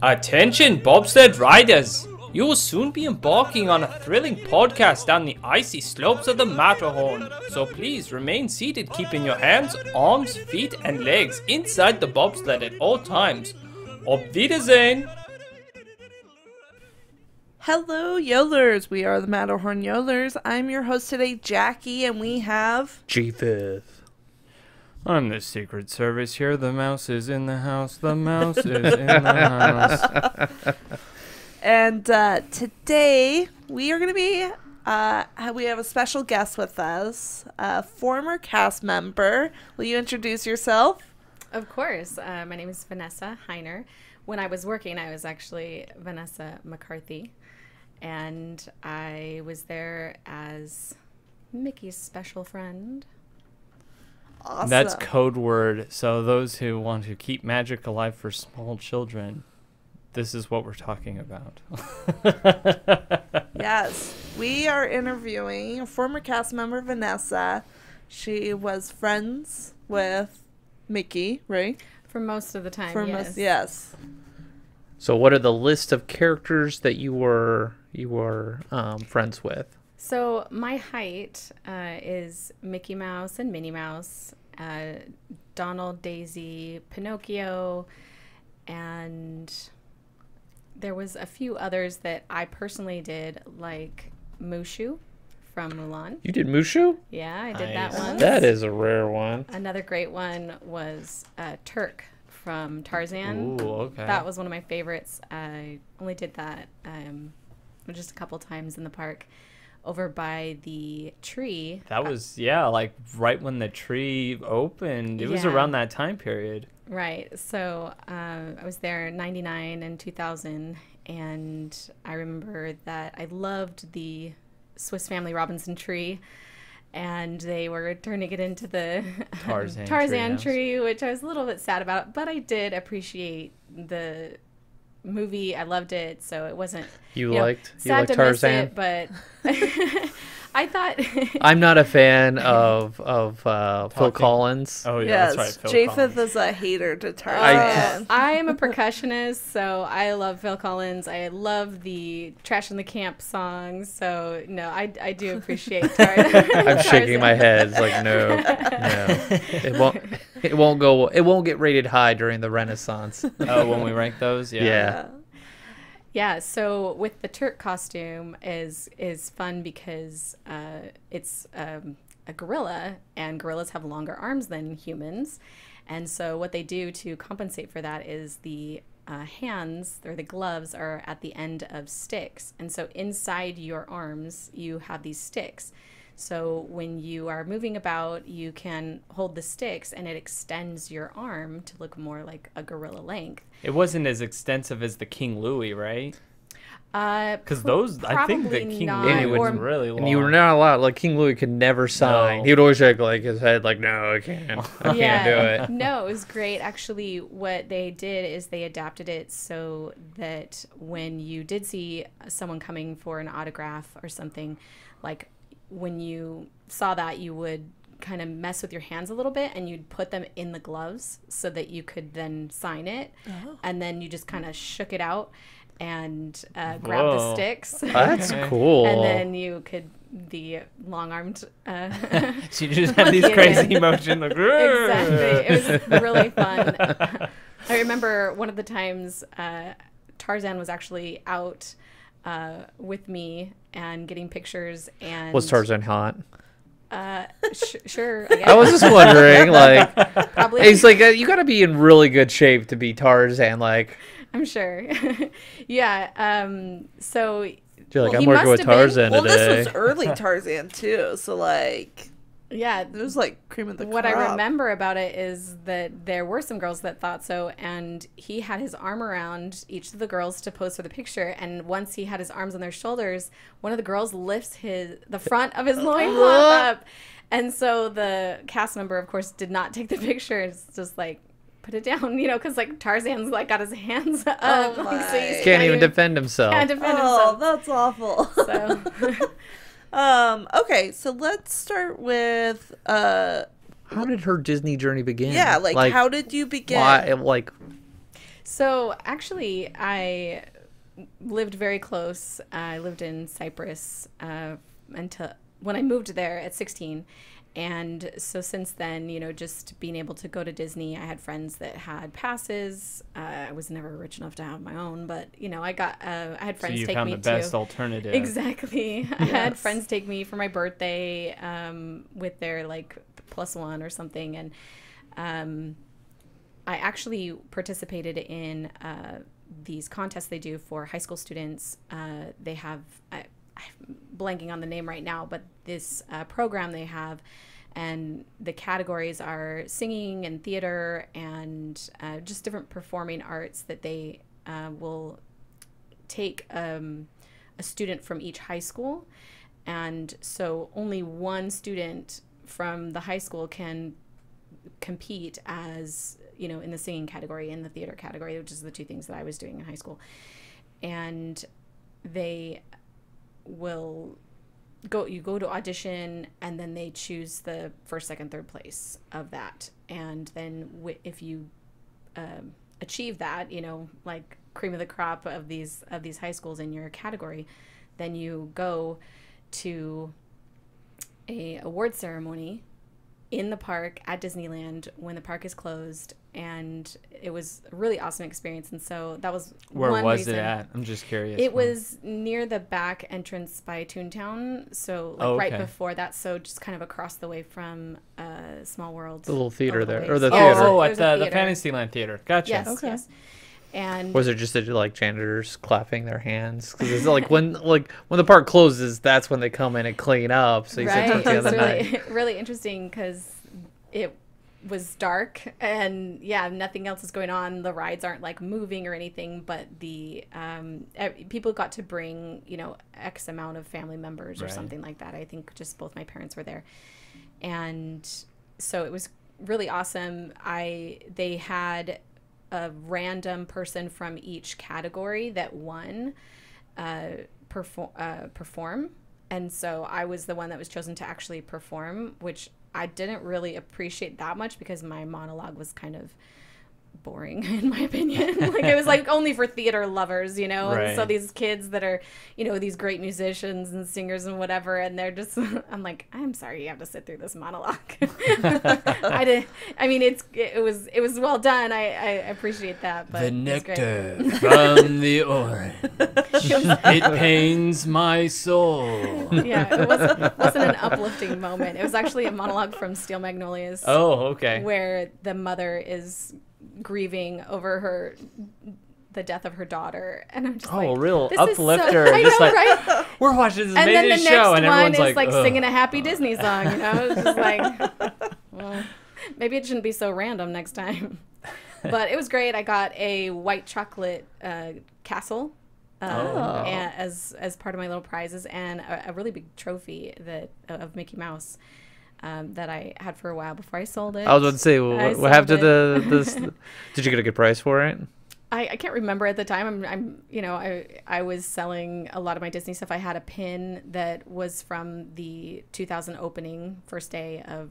Attention bobsled riders! You will soon be embarking on a thrilling podcast down the icy slopes of the Matterhorn. So please remain seated, keeping your hands, arms, feet and legs inside the bobsled at all times. Auf Wiedersehen! Hello, Yolers. We are the Matterhorn Yolers. I'm your host today, Jackie, and we have... G5th. I'm the Secret Service here. The mouse is in the house. The mouse is in the house. And today we are going to be... we have a special guest with us, a former cast member. Will you introduce yourself? Of course. My name is Vanessa Heiner. When I was working, I was actually Vanessa McCarthy. And I was there as Mickey's special friend. Awesome. That's code word. So those who want to keep magic alive for small children, this is what we're talking about. Yes. We are interviewing a former cast member, Vanessa. She was friends with Mickey, right? For most of the time, yes. Yes. So what are the list of characters that you were friends with? So my height is Mickey Mouse and Minnie Mouse, Donald, Daisy, Pinocchio, and there was a few others that I personally did, like Mushu from Mulan. You did Mushu? Yeah, I did Nice. that one. That is a rare one. Another great one was Turk from Tarzan. Ooh, okay. That was one of my favorites. I only did that just a couple times in the park over by the tree. That was, like right when the tree opened. It was Yeah. around that time period. Right. So I was there in 99 and 2000. And I remember that I loved the Swiss Family Robinson tree. And they were turning it into the Tarzan tree, which I was a little bit sad about. But I did appreciate the movie. I loved it, so it wasn't You know, liked sad to Tarzan? miss it, but I thought I'm not a fan of Phil Collins. Oh, yeah, Yes. that's right. Phil Japheth Collins. is a hater to Tarzan. I am a percussionist, so I love Phil Collins. I love the Trash in the Camp songs, so no, I do appreciate Tarzan. I'm shaking my head. It's like no. It won't get rated high during the Renaissance. Oh, when we rank those? Yeah. Yeah, so with the Turk costume is fun because it's a gorilla, and gorillas have longer arms than humans. And so what they do to compensate for that is the hands, or the gloves, are at the end of sticks. And so inside your arms, you have these sticks. So when you are moving about, you can hold the sticks and it extends your arm to look more like a gorilla length. It wasn't as extensive as the King Louis, right? Because those, I think the King Louis was really long. And you were not allowed. Like King Louis could never sign. No. He would always shake like his head, like no, I can't. I can't do it. No, it was great. Actually, what they did is they adapted it so that when you did see someone coming for an autograph or something, like when you saw that, you would kind of mess with your hands a little bit and you'd put them in the gloves so that you could then sign it. And then you just kind of shook it out and grab the Whoa. sticks. That's cool. And then you could, the long-armed... She just had these Yeah. crazy motions. Like, Exactly. It was really fun. I remember one of the times Tarzan was actually out with me and getting pictures. And Was Tarzan hot? Sure. I guess. I was just wondering, like, Probably. he's like, you got to be in really good shape to be Tarzan. Like, I'm sure. Yeah. So you're like, Well, I'm he working with must have been- Tarzan Well, today. this was early Tarzan, too, so, like, yeah. it was, like, cream of the What crop. I remember about it is that there were some girls that thought so, and he had his arm around each of the girls to pose for the picture. And once he had his arms on their shoulders, one of the girls lifts the front of his loincloth up, and so the cast member, of course, did not take the picture. It's just like, put it down, because like Tarzan's like got his hands up, Oh like, so my. he's Can't even defend himself. Can't defend Oh, himself. that's awful. So. Okay, so let's start with, How did her Disney journey begin? yeah, like how did you begin? Why, like, So actually, I lived very close. I lived in Cyprus until when I moved there at 16. And so since then, just being able to go to Disney, I had friends that had passes. I was never rich enough to have my own, but I had friends So you take found me the best to alternative. exactly. I had Yes. friends take me for my birthday with their like +1 or something, and I actually participated in these contests they do for high school students. They have, I'm blanking on the name right now, but this program they have, and the categories are singing and theater and just different performing arts that they will take a student from each high school. And so only one student from the high school can compete as in the singing category, in the theater category, which is the two things that I was doing in high school. And they will you go to audition, and then they choose the first, second, third place of that. And then if you achieve that, like cream of the crop of these high schools in your category, then you go to a award ceremony in the park at Disneyland when the park is closed. And it was a really awesome experience. And so that was Where one was reason. it at? I'm just curious. It was near the back entrance by Toontown, so like right before that, so just kind of across the way from Small World. The little theater a there, little or the ways. theater. Oh, There's at a the theater. Fantasyland Theater. Gotcha. Yes, Okay. yes. And Was it just like janitors clapping their hands? Because it's like when the park closes, that's when they come in and clean up. So you said right, the it other was night. really really interesting because it was dark and nothing else is going on. The rides aren't like moving or anything, but the people got to bring X amount of family members or Right. something like that. I think just both my parents were there, and so it was really awesome. They had a random person from each category that won perform, and so I was the one that was chosen to actually perform, which I didn't really appreciate that much because my monologue was kind of boring in my opinion. Like it was like only for theater lovers, And so Right. these kids that are, these great musicians and singers and whatever, and they're just, I'm like, I'm sorry you have to sit through this monologue. It was well done. I appreciate that, but The it's great. nectar from the orange. It pains my soul. Yeah, it wasn't an uplifting moment. It was actually a monologue from Steel Magnolias. Oh, okay. Where the mother is grieving over the death of her daughter, and I'm just Oh, like, real this is so- uplifter. I Just know, like, right? we're watching this And then the amazing next show, and one everyone's is like "Ugh." singing a Happy Disney song. It's just like, well, maybe it shouldn't be so random next time. But it was great. I got a white chocolate castle. As part of my little prizes, and a really big trophy of Mickey Mouse that I had for a while before I sold it. I was about to say, I what happened to sold this? Did you get a good price for it? I can't remember at the time. I was selling a lot of my Disney stuff. I had a pin that was from the 2000 opening, first day of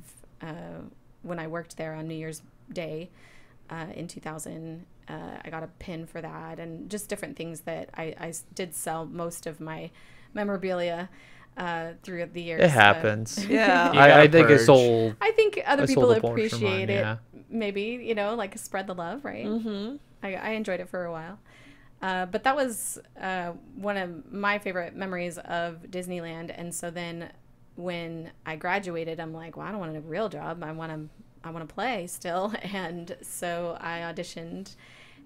when I worked there on New Year's Day in 2000. I got a pin for that, and just different things that I did sell most of my memorabilia through the years. It happens. Yeah. You gotta I think I purge. sold. I think other I people sold a bunch of appreciate mine, it. yeah. Maybe, like spread the love, right? Mm-hmm. I enjoyed it for a while. But that was one of my favorite memories of Disneyland. And so then when I graduated, I'm like, well, I don't want a real job. I want to play still. And so I auditioned,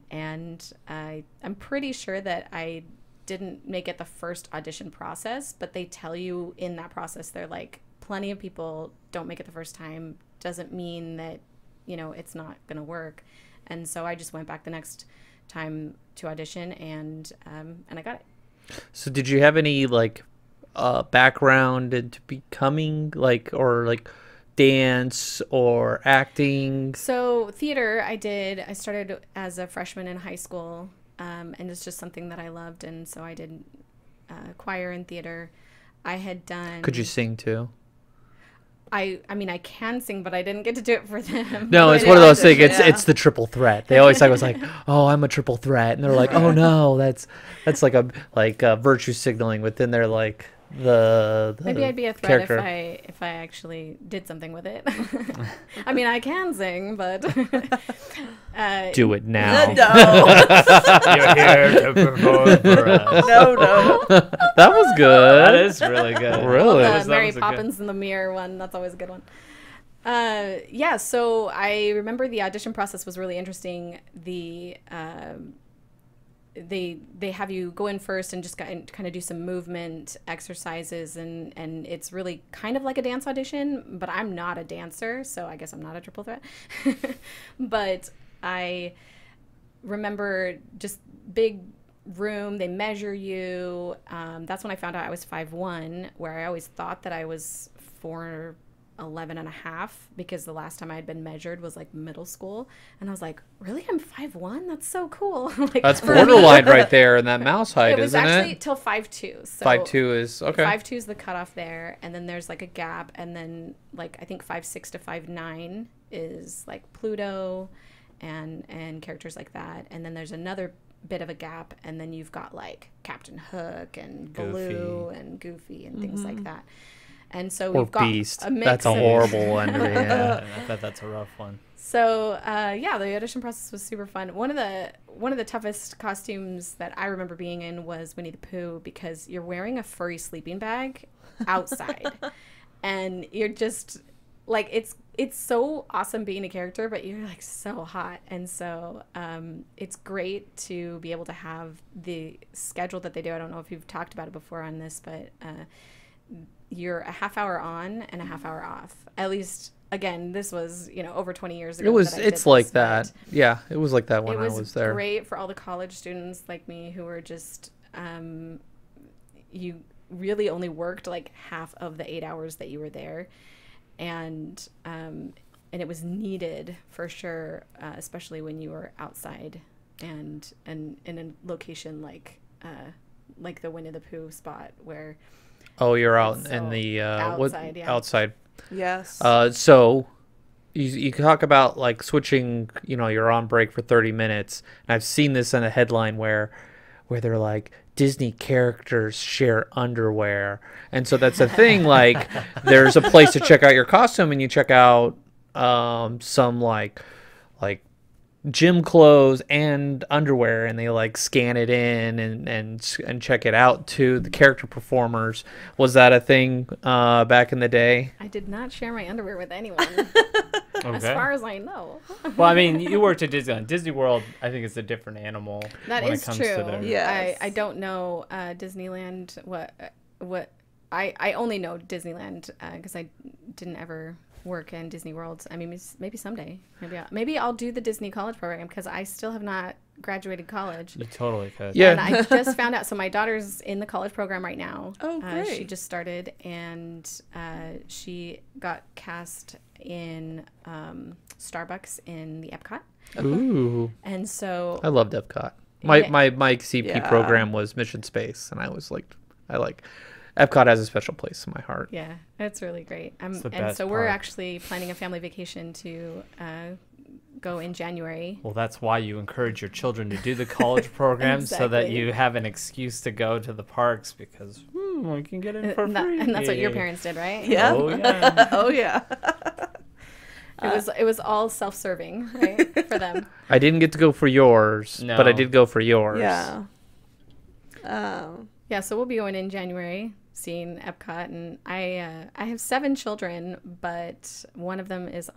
and I'm pretty sure that I didn't make it the first audition process, but they tell you in that process, they're like, plenty of people don't make it the first time. Doesn't mean that, it's not going to work. And so I just went back the next time to audition, and I got it. So did you have any background into becoming or dance or acting? So theater, I started as a freshman in high school, and it's just something that I loved, and so I did choir and theater. I had done. Could you sing too? I mean, I can sing, but I didn't get to do it for them. No, But it's it one of those audition, things. yeah. It's the triple threat. They always talk about like, oh, I'm a triple threat, and they're like, oh no, that's like a virtue signaling within their like the Maybe I'd be a threat if I actually did something with it. I mean, I can sing, but do it now. No, You're here to perform for us. no. That was good. That is really good. Really? That the was- that Mary was a good- Poppins in the Mirror one. That's always a good one. Yeah, so I remember the audition process was really interesting. They have you go in first and just kind of do some movement exercises, and it's really kind of like a dance audition, but I'm not a dancer, so I guess I'm not a triple threat. But I remember just big room, they measure you. That's when I found out I was 5'1", where I always thought that I was 4'11" and a half, because the last time I had been measured was like middle school, and I was like, really, I'm 5'1"? That's so cool. Like, That's for me, borderline right there in that mouse height, it was isn't actually it? till 5'2". So 5'2" is okay. 5'2" is the cutoff there, and then there's like a gap, and then like I think 5'6" to 5'9" is like Pluto and characters like that, and then there's another bit of a gap, and then you've got like Captain Hook and Baloo and Goofy and things like that. And so Or we've got Beast. a mix That's a of- horrible one. Yeah. I bet that's a rough one. So yeah, the audition process was super fun. One of the toughest costumes that I remember being in was Winnie the Pooh, because you're wearing a furry sleeping bag outside, and you're just like, it's so awesome being a character, but you're like so hot, and so it's great to be able to have the schedule that they do. I don't know if you've talked about it before on this, but you're a half hour on and a half hour off. At least, again, this was, over 20 years ago. It's like that. Yeah, it was like that when I was there. It was great for all the college students like me who were just, you really only worked like half of the 8 hours that you were there. And it was needed for sure, especially when you were outside and in a location like the Winnie the Pooh spot where. Oh, you're out It's in so the outside, yeah. outside. Yes. So you talk about like switching, you're on break for 30 minutes. And I've seen this in a headline where they're like, Disney characters share underwear. And so that's a thing, like there's a place to check out your costume, and you check out some like gym clothes and underwear, and they like scan it in and check it out to the character performers. Was that a thing back in the day? I did not share my underwear with anyone, as Okay. far as I know. Well, I mean, you worked at Disneyland. Disney World, I think, is a different animal. That when is it comes true. To their... Yes. I don't know Disneyland. What I only know Disneyland because I didn't ever work in Disney World. I mean, maybe someday. Maybe I'll do the Disney college program, because I still have not graduated college. You totally could. Yeah. And I just found out. So my daughter's in the college program right now. Oh, great. She just started, and she got cast in Starbucks in the Epcot. Ooh, And so I loved Epcot. My Yeah. my CP Yeah. program was Mission Space, and I like Epcot has a special place in my heart. yeah, it's really great. the And best so we're part. actually planning a family vacation to go in January. Well, that's why you encourage your children to do the college program, so that Exactly. you have an excuse to go to the parks, because we can get in for free. And that's what your parents did, right? Yeah. Oh, yeah. Oh yeah. It was all self-serving, right, for them. I didn't get to go for yours, but I No. did go for yours. Yeah. Yeah, so we'll be going in January, seeing Epcot, and I have 7 children, but one of them is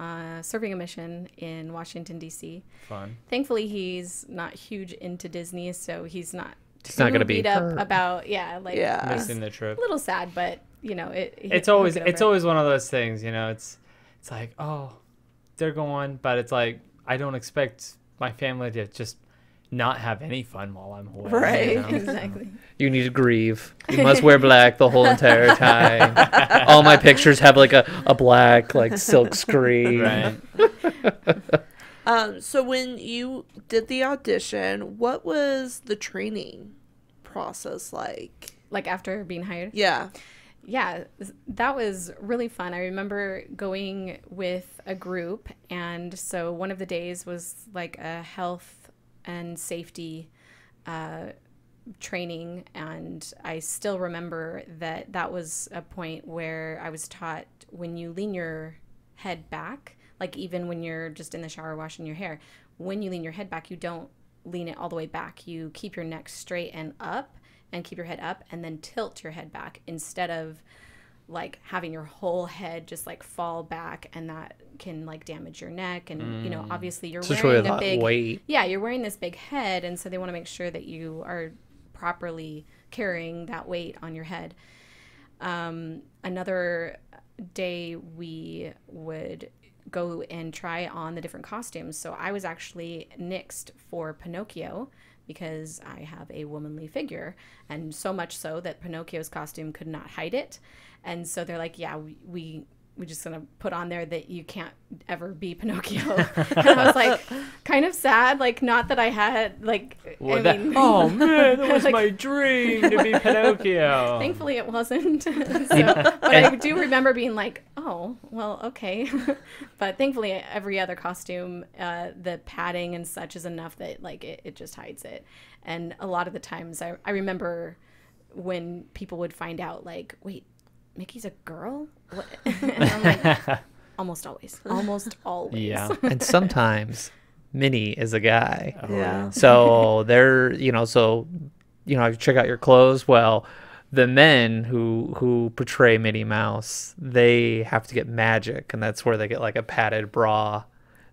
serving a mission in Washington, D.C. Fun. Thankfully, he's not huge into Disney, so he's not not gonna too be beat up hurt. about, Yeah. he's Missing the trip. a little sad, but, It's always one of those things, it's like, oh, they're going, but it's like, I don't expect my family to just not have any fun while I'm away. Right. Exactly. You need to grieve. You must wear black the whole entire time. All my pictures have like a black like silk screen. Right. So when you did the audition, what was the training process like? Like after being hired. Yeah. yeah, that was really fun. I remember going with a group, and so one of the days was like a health and safety training, and I still remember that was a point where I was taught when you lean your head back, like even when you're just in the shower washing your hair, when you lean your head back, you don't lean it all the way back. You keep your neck straight and up and keep your head up and then tilt your head back instead of like having your whole head just like fall back, and that can like damage your neck. And you know, obviously you're wearing a big weight. Yeah, you're wearing this big head, and so they want to make sure that you are properly carrying that weight on your head. Another day we would go and try on the different costumes. So I was actually nixed for Pinocchio because I have a womanly figure, and so much so that Pinocchio's costume could not hide it. And so they're like, yeah, we're just gonna put on there that you can't ever be Pinocchio. And I was like, kind of sad, like not that I had like. Well, I mean, oh man, that was like, my dream to be Pinocchio. Thankfully, it wasn't. But I do remember being like, oh, well, okay. But thankfully, every other costume, the padding and such is enough that like it just hides it. And a lot of the times, I remember when people would find out, like, wait, Mickey's a girl? What? And I'm like, almost always. Yeah. And sometimes Minnie is a guy. Yeah. So they're, I check out your clothes. Well, the men who portray Minnie Mouse, they have to get magic, and that's where they get like a padded bra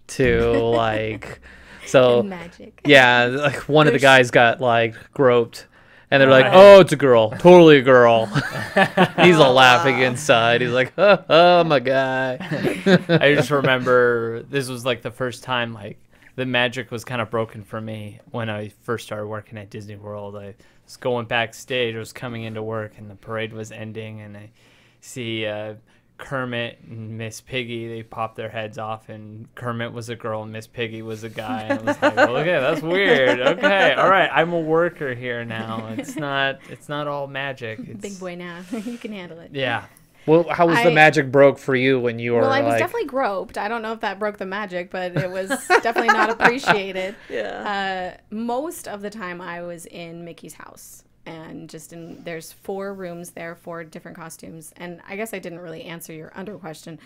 to like, so magic. yeah, like one of the guys got like groped. And they're like, oh, it's a girl. Totally a girl. He's all laughing inside. He's like, oh, my guy. I just remember this was like the first time like the magic was kind of broken for me when I first started working at Disney World. I was going backstage. I was coming into work, and the parade was ending, and I see Kermit and Miss Piggy. They popped their heads off, and Kermit was a girl and Miss Piggy was a guy. And I was like, well, okay, that's weird. Okay, all right, I'm a worker here now. It's not all magic. It's, Big boy now. You can handle it. Yeah. Well, how was the magic broke for you when you were Well, I was like... definitely groped. I don't know if that broke the magic, but it was definitely not appreciated. Yeah. Most of the time I was in Mickey's house. And there's 4 rooms there, 4 different costumes. And I guess I didn't really answer your under question.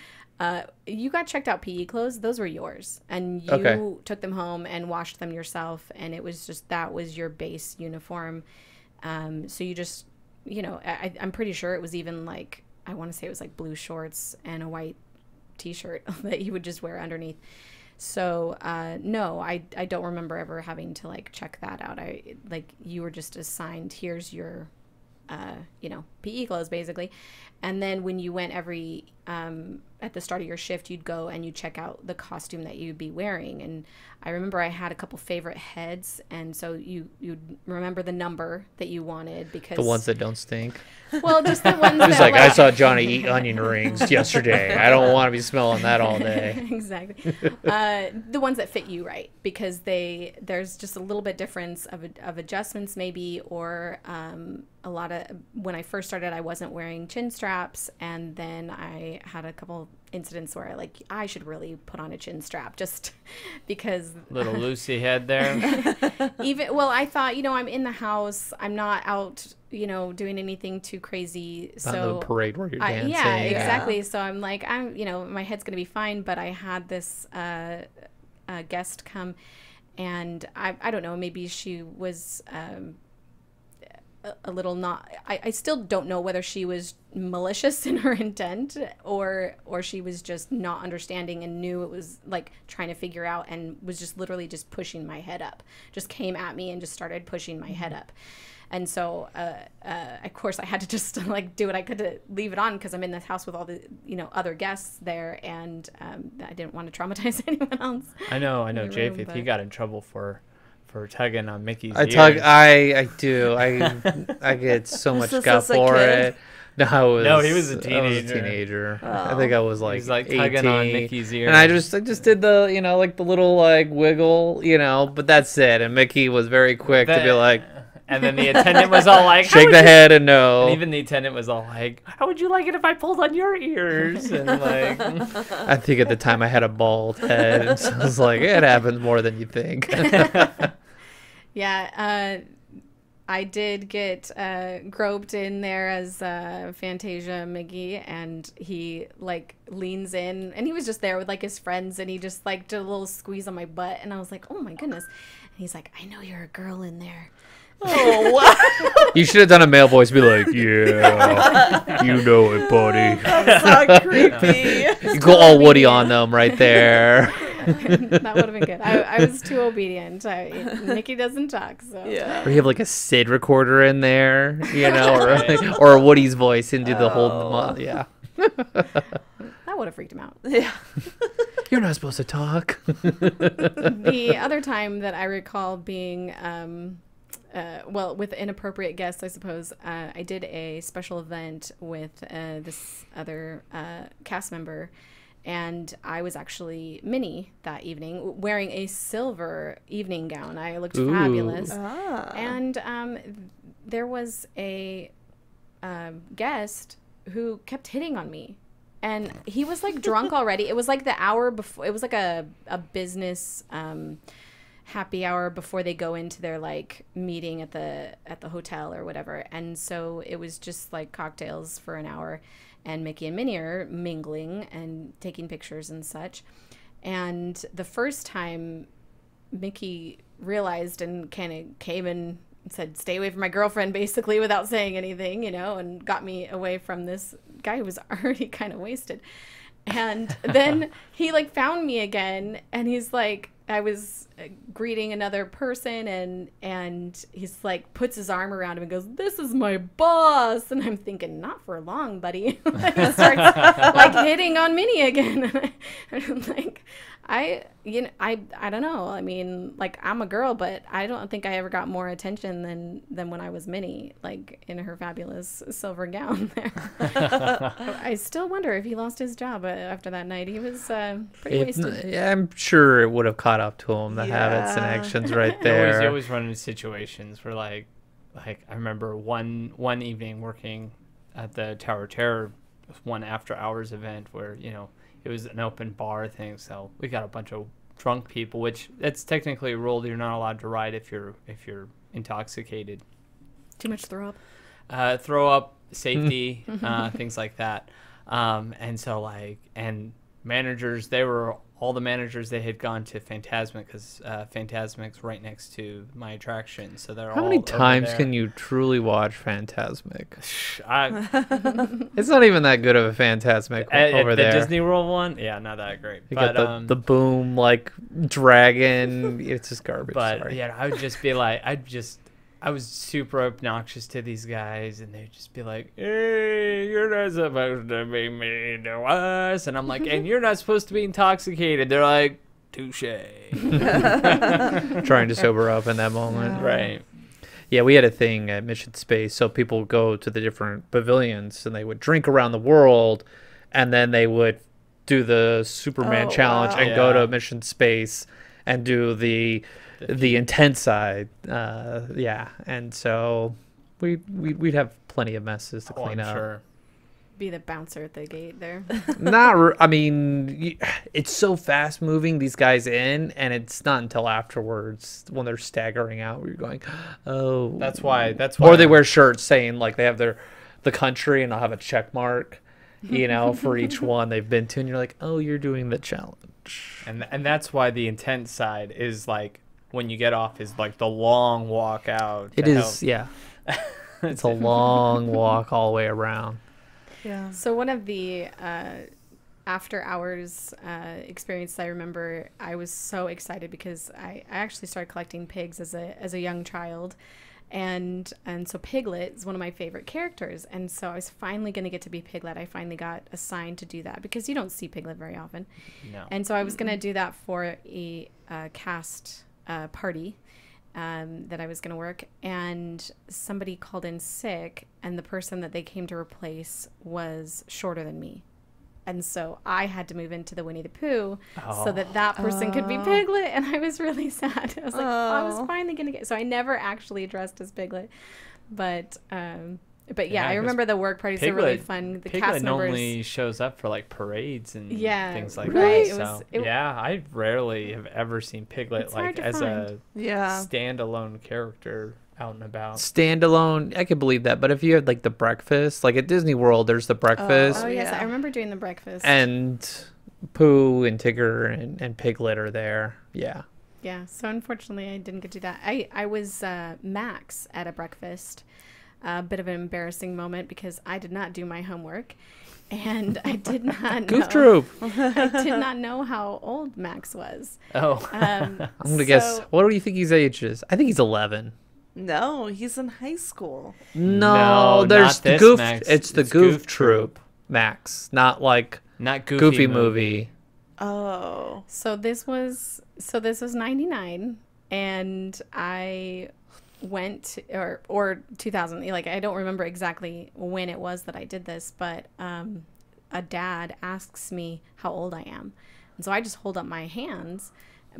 You got checked out PE clothes. Those were yours. And you took them home and washed them yourself. And it was just, that was your base uniform. So you just, I'm pretty sure it was even like, I want to say it was like blue shorts and a white t-shirt that you would just wear underneath. So, no, I don't remember ever having to like check that out. You were just assigned, here's your, PE clothes basically. And then when you went at the start of your shift, you'd go and you'd check out the costume that you'd be wearing. And I remember I had a couple favorite heads. And so you'd remember the number that you wanted because The ones that don't stink. well, just the ones It's that like, I saw Johnny eat onion rings yesterday. I don't want to be smelling that all day. Exactly. The ones that fit you right, because there's just a little bit difference of adjustments maybe, or a lot of, when I first started, I wasn't wearing chin straps, and then I had a couple incidents where I should really put on a chin strap just because Little Lucy head there. I thought, I'm in the house, I'm not out, doing anything too crazy. On the parade where you're dancing. Yeah, exactly. So I'm like, my head's going to be fine. But I had this guest come, and I don't know, maybe she was a little not, I still don't know whether she was malicious in her intent or she was just not understanding and knew it was like trying to figure out, and was just literally just pushing my head up, just came at me and just started pushing my head up. And so, of course, I had to just like do what I could to leave it on, because I'm in this house with all the other guests there, and I didn't want to traumatize anyone else. I know, Japheth, he got in trouble for tugging on Mickey's I ears. I do. I get so much guff for it. No, he was a I was a teenager. teenager. I think I was like, He was like 18, tugging on Mickey's ear. and I just did the like the little like wiggle, but that's it. And Mickey was very quick to be like, And then the attendant was all like, Shake the head and no. And even the attendant was all like, how would you like it if I pulled on your ears? And like, I think at the time I had a bald head, and so I was like, it happens more than you think. Yeah, I did get groped in there as Fantasia Mickey, and he like leans in, and he was just there with like his friends, and he just like did a little squeeze on my butt, and I was like, oh my goodness. And he's like, I know you're a girl in there. Oh, wow. You should have done a male voice, be like, yeah, you know it, buddy. That's so creepy. You go all Woody on them right there. That would have been good. I was too obedient. Mickey doesn't talk, so Yeah. Or you have like a Sid recorder in there, you know, or a Woody's voice into the whole, yeah. that would have freaked him out. Yeah. You're not supposed to talk. The other time that I recall being well, with inappropriate guests, I suppose, I did a special event with this other cast member, and I was actually Minnie that evening, wearing a silver evening gown. I looked fabulous. Ah. And there was a guest who kept hitting on me. And he was like drunk already. It was like the hour before. It was like a business happy hour before they go into their like meeting at the hotel or whatever. And so it was just like cocktails for an hour, and Mickey and Minnie are mingling and taking pictures and such. And the first time Mickey realized and kind of came and said, stay away from my girlfriend, basically, without saying anything, you know, and got me away from this guy who was already kind of wasted. And then he like found me again, and he's like, I was greeting another person, and he's like puts his arm around him and goes, "This is my boss." And I'm thinking, not for long, buddy. And he starts like hitting on Minnie again. And I'm like, I don't know. I mean, like, I'm a girl, but I don't think I ever got more attention than when I was Minnie, like in her fabulous silver gown there. I still wonder if he lost his job after that night. He was pretty wasted. Yeah, I'm sure it would have caught up to him, the habits and actions right there. You always run into situations where like I remember one evening working at the Tower of Terror, one after hours event where, you know, it was an open bar thing, so we got a bunch of drunk people, which that's technically a rule. You're not allowed to ride if you're intoxicated. Too much throw up. Throw up, safety, things like that. And so and managers, all the managers, they had gone to Fantasmic because Fantasmic's right next to my attraction. So they're all How many times over there. can you truly watch Fantasmic? I, It's not even that good of a Fantasmic over the there. Disney World one, yeah, not that great. You But got the boom like dragon. It's just garbage. but sorry. yeah, I would just be like, I was super obnoxious to these guys, and they'd just be like, "Hey, you're not supposed to be mean to us," and I'm like, "And you're not supposed to be intoxicated." They're like, "Touche." Trying to sober up in that moment. Right. Yeah, we had a thing at Mission Space, so people would go to the different pavilions and they would drink around the world, and then they would do the Superman Oh, challenge wow. and go Yeah. to Mission Space and do the intense side. Yeah, and so we'd have plenty of messes to Oh, clean I'm up. sure. Be the bouncer at the gate there. I mean, it's so fast moving these guys in, and it's not until afterwards when they're staggering out where you're going, oh. That's why. Or they wear shirts saying like they have the country, and I'll have a check mark, you know, for each one they've been to, and you're like, oh, you're doing the challenge. and that's why the intense side is like when you get off is like the long walk out. It to is, yeah. It's a long walk all the way around. Yeah. So one of the after hours experiences I remember, I was so excited because I actually started collecting pigs as a young child. And so Piglet is one of my favorite characters. And so I was finally going to get to be Piglet. I finally got assigned to do that because you don't see Piglet very often. No. And so I was going to do that for a cast party that I was going to work. And somebody called in sick, and the person that they came to replace was shorter than me. And so I had to move into the Winnie the Pooh so that person could be Piglet. And I was really sad. I was like, I was finally going to get... So I never actually dressed as Piglet. But yeah, I remember the work parties were really fun. The Piglet cast members normally shows up for like parades and things like right. that. So I rarely have ever seen Piglet like as a standalone character out and about. Standalone, I could believe that. But if you had like the breakfast, like at Disney World, there's the breakfast. Oh yes, I remember doing the breakfast. And Pooh and Tigger and Piglet are there. Yeah. Yeah. So unfortunately, I didn't get to do that. I was Max at a breakfast. A bit of an embarrassing moment because I did not do my homework, and I did not Goof Troop. I did not know how old Max was. Oh, I'm gonna guess. What do you think his age is? I think he's 11. No, he's in high school. No, there's not the this Goof. Max. It's the It's Goof Goof Troop Max, not like not Goofy movie. Oh. So this was 99, and I went or 2000, like I don't remember exactly when it was that I did this, but a dad asks me how old I am, and so I just hold up my hands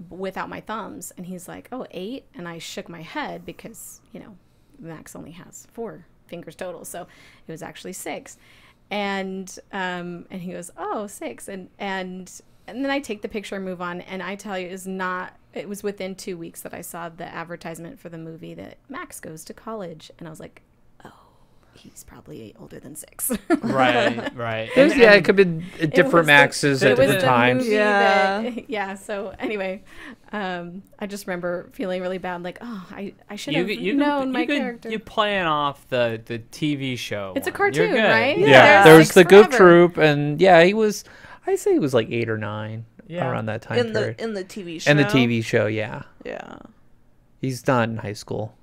without my thumbs, and he's like, oh, 8, and I shook my head because Max only has 4 fingers total, so it was actually 6, and he goes, oh, 6, and then I take the picture and move on, and I tell you, it was within 2 weeks that I saw the advertisement for the movie that Max goes to college, and I was like, oh, he's probably older than 6. right. It could be different Maxes at different times. So anyway, I just remember feeling really bad, like, oh, I should have known my character. You playing off the TV show. It's a cartoon, right? Yeah, there was the Goof Troop, and he was. I say he was like 8 or 9 around that time period. In the TV show. In the TV show, yeah. Yeah. He's not in high school.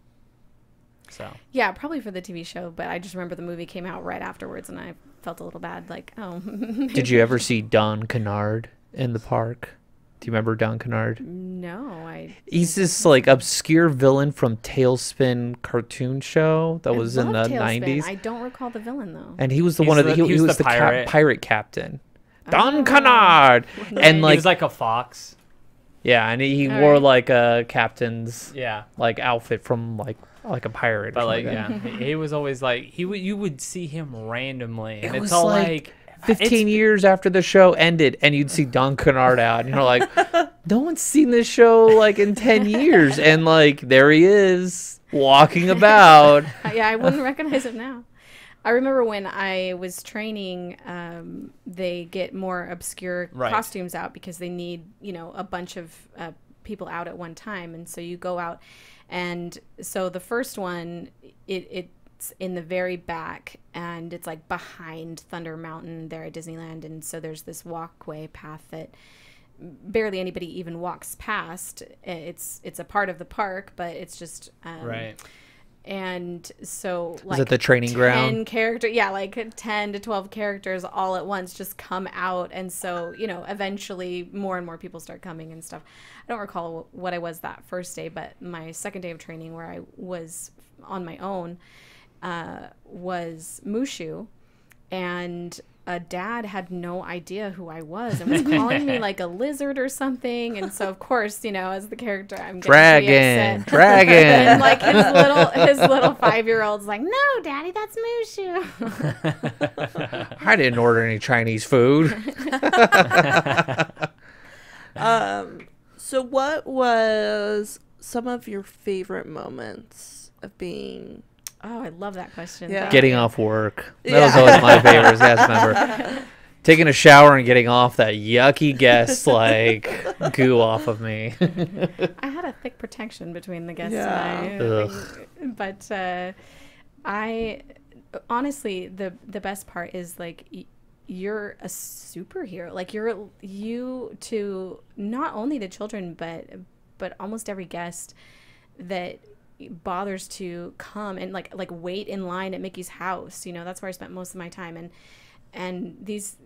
So. Yeah, probably for the TV show, but I just remember the movie came out right afterwards, and I felt a little bad, like, oh. Did you ever see Don Kennard in the park? Do you remember Don Kennard? No, He's this like obscure villain from Tailspin cartoon show that was in the 90s. I don't recall the villain though. And he was he was the pirate captain. Don Kennard, Nice. and like he was like a fox. Yeah, and he wore like a captain's like outfit from like a pirate. But like he was always like you would see him randomly, and it's all like 15 years after the show ended, and you'd see Don Kennard out, and you're like, no one's seen this show like in 10 years, and like there he is walking about. Yeah, I wouldn't recognize him now. I remember when I was training, they get more obscure costumes out because they need, a bunch of people out at one time. And so you go out. And so the first one, it's in the very back, and it's like behind Thunder Mountain there at Disneyland. And so there's this walkway path that barely anybody even walks past. It's a part of the park, but it's just... And so, like, is it the training ground? 10 to 12 characters all at once just come out. And so, eventually more and more people start coming and stuff. I don't recall what I was that first day, but my second day of training where I was on my own was Mushu. And a dad had no idea who I was and was calling me like a lizard or something. And so, of course, as the character, I'm getting dragon. And like his little 5-year-old's like, no, Daddy, that's Mushu. I didn't order any Chinese food. So what was some of your favorite moments of being... Oh, I love that question. Yeah. Getting off work. That was always my favorite guest member. Taking a shower and getting off that yucky guest like goo off of me. I had a thick protection between the guests and I. But I honestly, the best part is like you're a superhero. Like you to not only the children but almost every guest that bothers to come and like wait in line at Mickey's house. That's where I spent most of my time, and these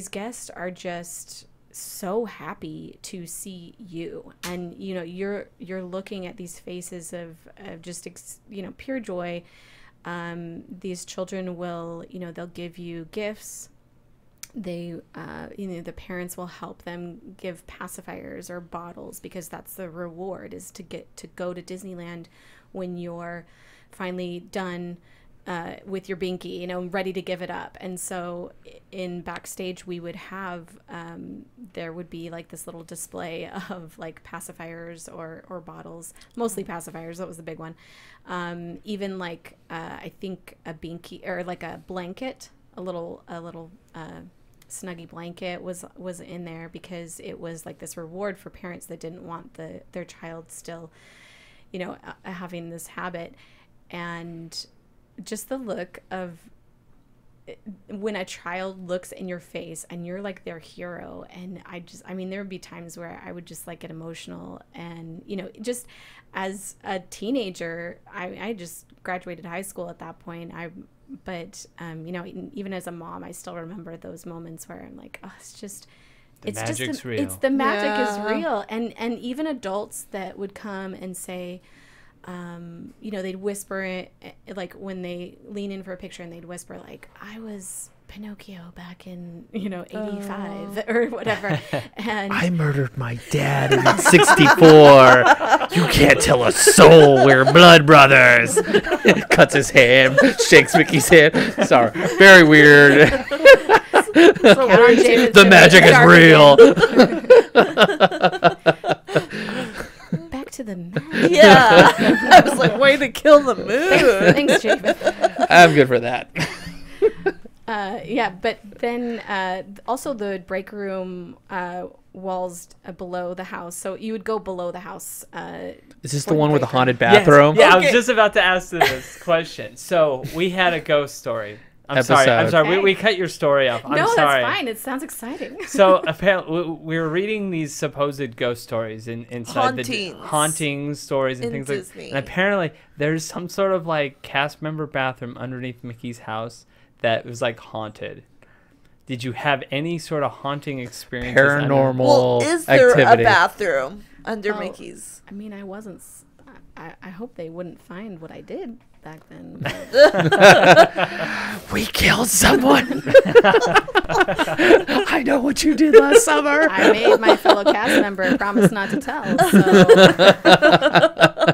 guests are just so happy to see you, and you're looking at these faces of just pure joy. These children will they'll give you gifts. they, the parents will help them give pacifiers or bottles, because that's the reward, is to get to go to Disneyland when you're finally done with your binky, ready to give it up. And so in backstage, we would have, there would be like this little display of like pacifiers or bottles, mostly pacifiers. That was the big one. Even like, I think a binky or like a blanket, a little Snuggie blanket was in there, because it was like this reward for parents that didn't want their child still, having this habit. And just the look of when a child looks in your face and you're like their hero. And there would be times where I would just like get emotional. And, just as a teenager, I just graduated high school at that point. But even as a mom, I still remember those moments where I'm like, oh, the magic is real. And even adults that would come and say, they'd whisper it, like when they lean in for a picture, and they'd whisper like, I was Pinocchio back in, 85 or whatever. And I murdered my dad in 64. You can't tell a soul we're blood brothers. Cuts his hand, shakes Mickey's hand. Sorry, very weird. The magic is real. Back to the magic. Yeah. I was like, way to kill the mood. Thanks, Jacob. I'm good for that. But then also the break room walls below the house. So you would go below the house. Is this the one with the haunted bathroom? Yes. Yeah, okay. I was just about to ask this question. So we had a ghost story. I'm sorry. Okay. We cut your story off. I'm sorry. That's fine. It sounds exciting. So apparently we were reading these supposed ghost stories inside the haunting stories and things Disney. Like that. And apparently there's some sort of like cast member bathroom underneath Mickey's house that was like haunted. Did you have any sort of haunting experience? Paranormal is there activity? A bathroom under Mickey's? I wasn't. I hope they wouldn't find what I did back then. We killed someone. I know what you did last summer. I made my fellow cast member promise not to tell. So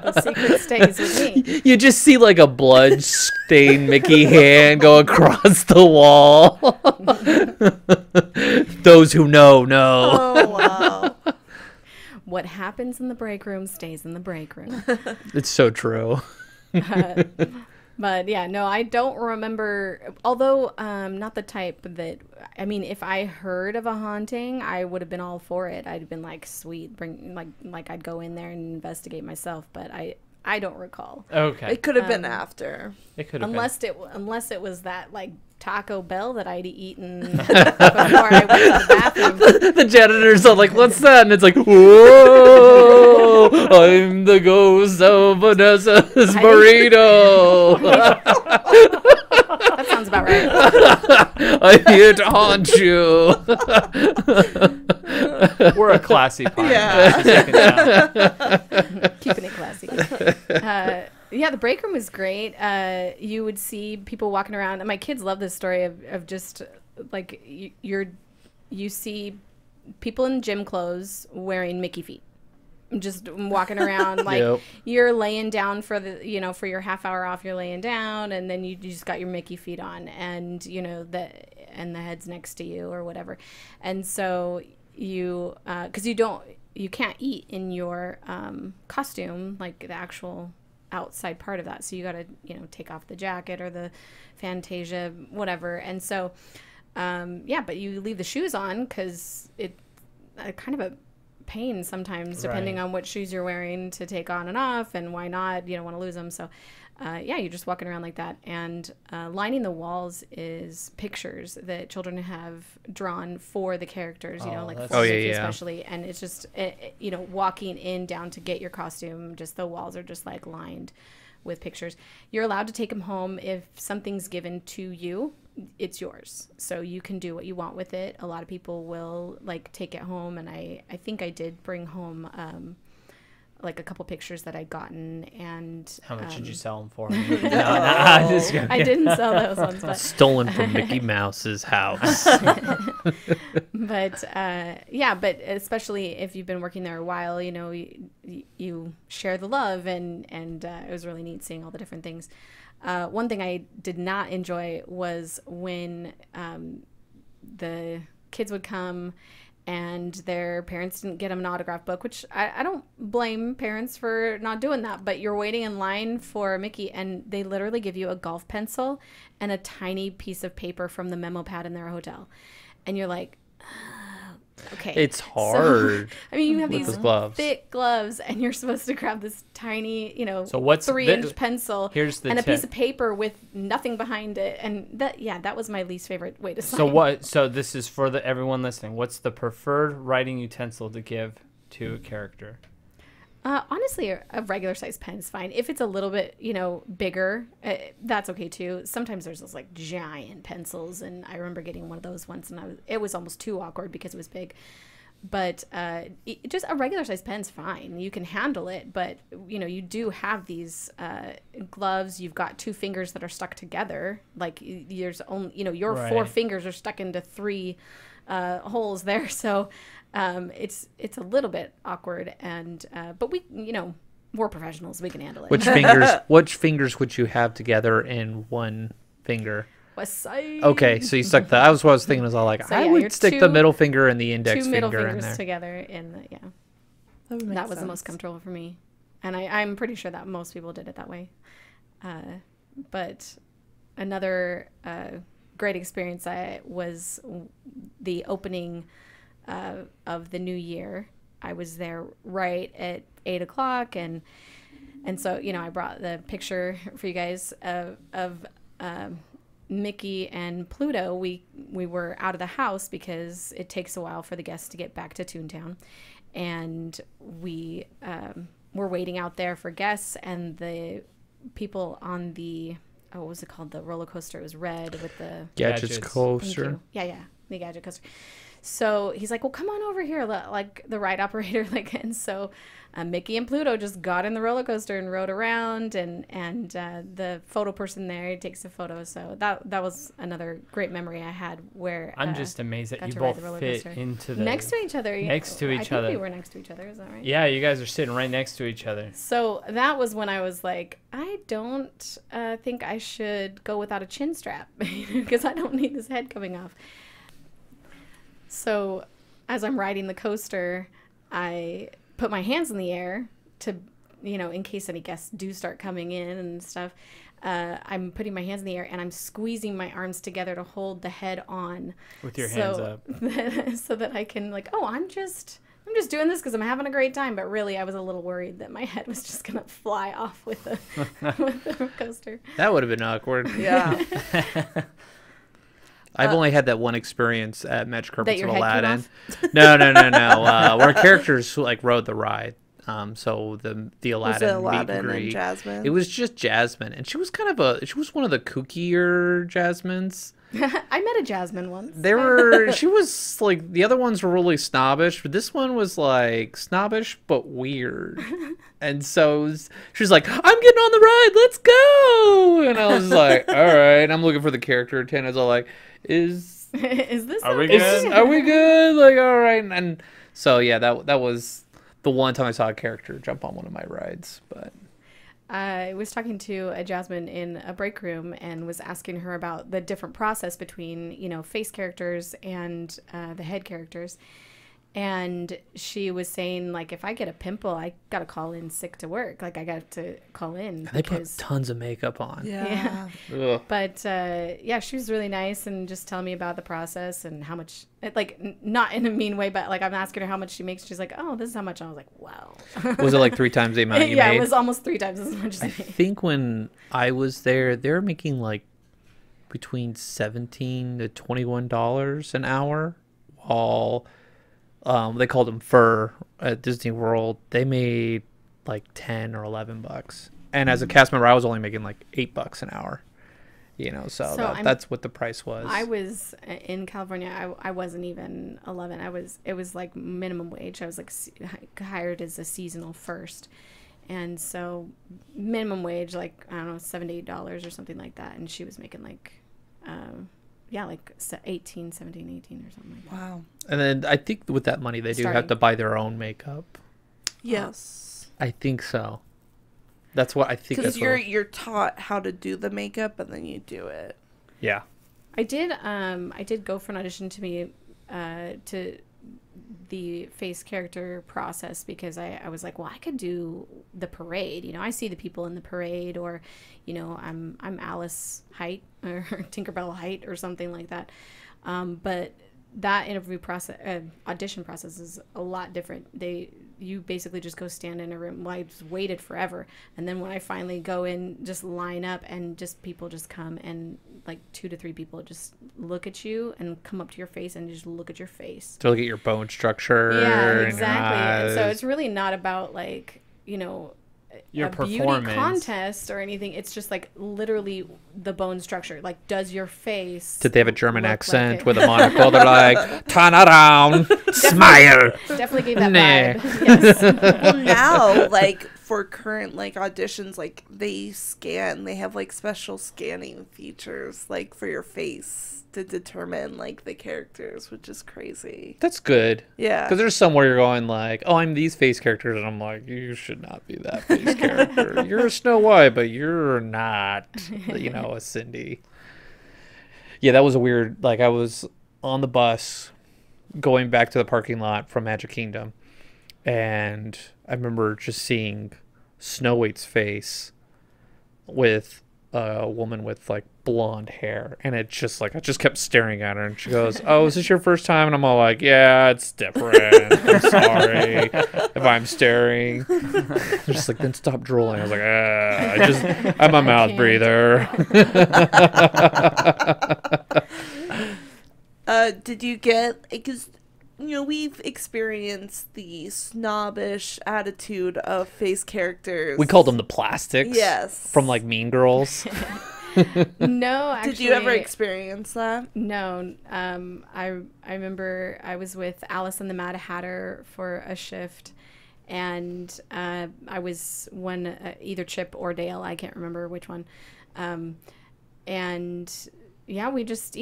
the secret stays with me. You just see like a blood-stained Mickey hand go across the wall. Those who know. Oh, wow. What happens in the break room stays in the break room. It's so true. But yeah, no, I don't remember. Although not the type that, if I heard of a haunting, I would have been all for it. I'd been like, sweet, bring like I'd go in there and investigate myself. But I don't recall. Okay, it could have been after. It could have unless it was that like Taco Bell that I'd eaten before I went to the bathroom. The janitors are like, what's that? And it's like, whoa, I'm the ghost of Vanessa's burrito. That sounds about right. I'm here to haunt you. We're a classy podcast. Yeah. Keeping it classy. Yeah, the break room was great. You would see people walking around, and my kids love this story of just like you see people in gym clothes wearing Mickey feet, just walking around like yep. You're laying down for the for your half hour off. You're laying down, and then you just got your Mickey feet on, and the head's next to you or whatever, and so you because you can't eat in your costume, like the actual outside part of that, so you got to take off the jacket or the Fantasia whatever, and so but you leave the shoes on because it kind of a pain sometimes depending on what shoes you're wearing to take on and off, and why not, you don't want to lose them, so you're just walking around like that, and lining the walls is pictures that children have drawn for the characters, like for Mickey especially, and it's just walking in down to get your costume, just the walls are just like lined with pictures. You're allowed to take them home. If something's given to you, it's yours, so you can do what you want with it. A lot of people will like take it home, and I think I did bring home like a couple pictures that I'd gotten, and how much did you sell them for? I didn't sell those ones, but stolen from Mickey Mouse's house. But yeah, but especially if you've been working there a while, you know, you share the love, and it was really neat seeing all the different things. One thing I did not enjoy was when the kids would come and their parents didn't get them an autograph book, which I don't blame parents for not doing that, but you're waiting in line for Mickey and they literally give you a golf pencil and a tiny piece of paper from the memo pad in their hotel. And you're like, okay. It's hard. So, I mean, you have these thick gloves and you're supposed to grab this tiny, you know, so what's 3-inch pencil and a piece of paper with nothing behind it. And that was my least favorite way to sign. So this is for everyone listening. What's the preferred writing utensil to give to a character? Honestly, a regular size pen is fine. If it's a little bit, you know, bigger, that's okay too. Sometimes there's those like giant pencils, and I remember getting one of those once, and it was almost too awkward because it was big. But just a regular size pen's fine. You can handle it, but you know, you do have these gloves. You've got 2 fingers that are stuck together. Like there's only, you know, your 4 fingers are stuck into 3 holes there. So it's a little bit awkward, and but we, you know, we're professionals. We can handle it. Which fingers would you have together in one finger? West side. Okay, so you stuck I was thinking, was all like, so, I would stick the middle finger and the index finger in there. 2 middle fingers together in the, that was the most comfortable for me, and I'm pretty sure that most people did it that way. But another great experience was the opening of the new year. I was there right at 8 o'clock, and so, you know, I brought the picture for you guys of Mickey and Pluto. We were out of the house because it takes a while for the guests to get back to Toontown, and we were waiting out there for guests, and the people on the what was it called, the roller coaster, it was red with the Gadgets coaster. Yeah, the Gadget coaster. So he's like, well, come on over here, like the ride operator, like, and so Mickey and Pluto just got in the roller coaster and rode around, and the photo person there takes a photo. So that was another great memory I had, where I'm just amazed that you both fit into the next to each other. Next to each other. We were next to each other. Is that right? Yeah, you guys are sitting right next to each other. So that was when I was like, I don't think I should go without a chin strap because I don't need this head coming off. So as I'm riding the coaster, I put my hands in the air to, you know, in case any guests do start coming in and stuff. I'm putting my hands in the air and I'm squeezing my arms together to hold the head on. With your hands up. So that I can, like, oh, I'm just doing this because I'm having a great time. But really, I was a little worried that my head was just going to fly off with the coaster. That would have been awkward. Yeah. I've only had that one experience at Magic Carpets of Aladdin. No. Where characters like rode the ride. So the Aladdin, was it Aladdin meet and greet. And Jasmine? It was just Jasmine, and she was one of the kookier Jasmines. I met a Jasmine once. She was like, the other ones were really snobbish, but this one was like snobbish but weird. And so she was like, I'm getting on the ride, let's go. And I was like, all right. And I'm looking for the character attendants. I'm like, is this are we good? Are we good? Like, all right. And so yeah, that was the one time I saw a character jump on one of my rides. But I was talking to a Jasmine in a break room and was asking her about the different process between, you know, face characters and the head characters. And she was saying, like, if I get a pimple, I got to call in sick to work. Like, I got to call in. They put tons of makeup on. Yeah. But, yeah, she was really nice and just telling me about the process and how much, like, not in a mean way, but, like, I'm asking her how much she makes. She's like, oh, this is how much. And I was like, wow. Was it like 3 times the amount you made? Yeah, it was almost 3 times as much as I think when I was there, they were making, like, between $17 to $21 an hour, while... they called them fur at Disney World. They made like $10 or $11, and as a cast member, I was only making like $8 an hour. So that's what the price was. I was in California. I wasn't even 11. It was like minimum wage. I was like hired as a seasonal first. And so minimum wage, like, I don't know, $7 to $8 or something like that. And she was making like, like 17, 18 or something like that. Wow. And then I think with that money, they do have to buy their own makeup. Yes. I think so. That's what I think. Because you're taught how to do the makeup and then you do it. Yeah. I did go for an audition to be to the face character process because I was like, well, I could do the parade. I see the people in the parade, or, I'm Alice Height or Tinkerbell Height or something like that. But that audition process is a lot different. You basically just go stand in a room. Well, I just waited forever. And then when I finally go in, just line up and just people just come and like 2 to 3 people just look at you and come up to your face and just look at your face. To look at your bone structure. Yeah, exactly. And so it's really not about like, your a performance. Beauty contest or anything. It's just like literally the bone structure. Like, does your face? Did they have a German accent with a monocle? They're like, turn around, smile. Definitely gave that vibe. Yes. Well, now, like for current like auditions, like they have like special scanning features like for your face to determine like the characters, which is crazy. That's good. Yeah. Because there's some where you're going like, oh, I'm these face characters, and I'm like, you should not be that face character. You're a Snow White, but you're not, a Cindy. Yeah, that was a weird, like I was on the bus going back to the parking lot from Magic Kingdom, and I remember just seeing Snow White's face with a woman with like blonde hair, and it just like I just kept staring at her, and she goes, oh, is this your first time? And I'm all like, yeah, it's different. I'm sorry if I'm staring. Just like, then stop drooling. I was like, I'm a mouth breather. Did you get, because we've experienced the snobbish attitude of face characters. We called them the plastics. Yes. From like Mean Girls. No, actually. Did you ever experience that? No. I remember I was with Alice and the Mad Hatter for a shift, and I was either Chip or Dale. I can't remember which one. And yeah, we just,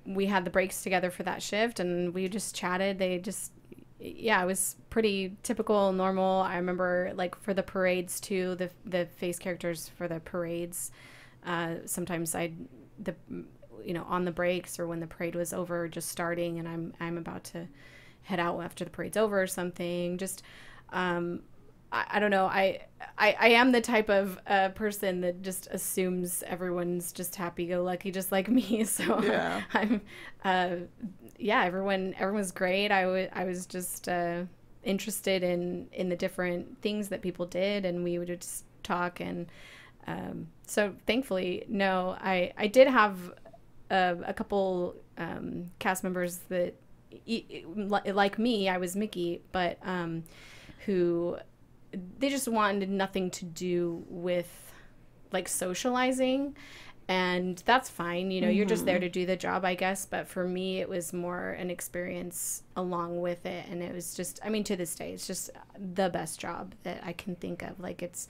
we had the breaks together for that shift, and we just chatted. It was pretty typical, normal. I remember like for the parades too, the face characters for the parades. Sometimes on the breaks or when the parade was over, just starting, and I'm about to head out after the parade's over or something. Just, I don't know. I am the type of person that just assumes everyone's just happy-go-lucky, just like me. So yeah. Everyone's great. I was just interested in the different things that people did, and we would just talk. And so thankfully, no, I did have a couple cast members that, like me, I was Mickey, but who they just wanted nothing to do with like socializing, and that's fine. You're just there to do the job, I guess. But for me, it was more an experience along with it, and it was just, to this day, it's just the best job that I can think of. Like it's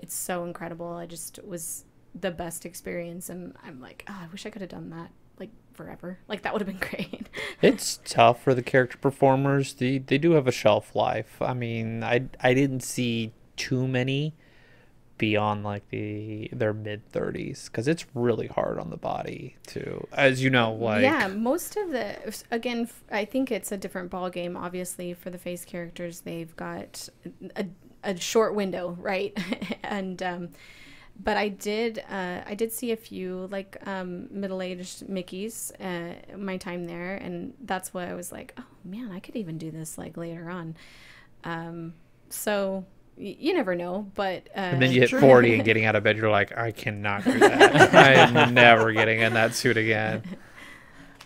so incredible. I just was the best experience, and I'm like, oh, I wish I could have done that like forever. Like that would have been great. It's tough for the character performers. They do have a shelf life. I didn't see too many beyond like their mid 30s, because it's really hard on the body to, as you know, like most of again, I think it's a different ball game. Obviously for the face characters, they've got a short window, right? And but I did see a few like middle-aged Mickeys my time there, and that's why I was like, oh man, I could even do this like later on. So you never know, but and then you hit 40 and getting out of bed, you're like, I cannot do that. I am never getting in that suit again.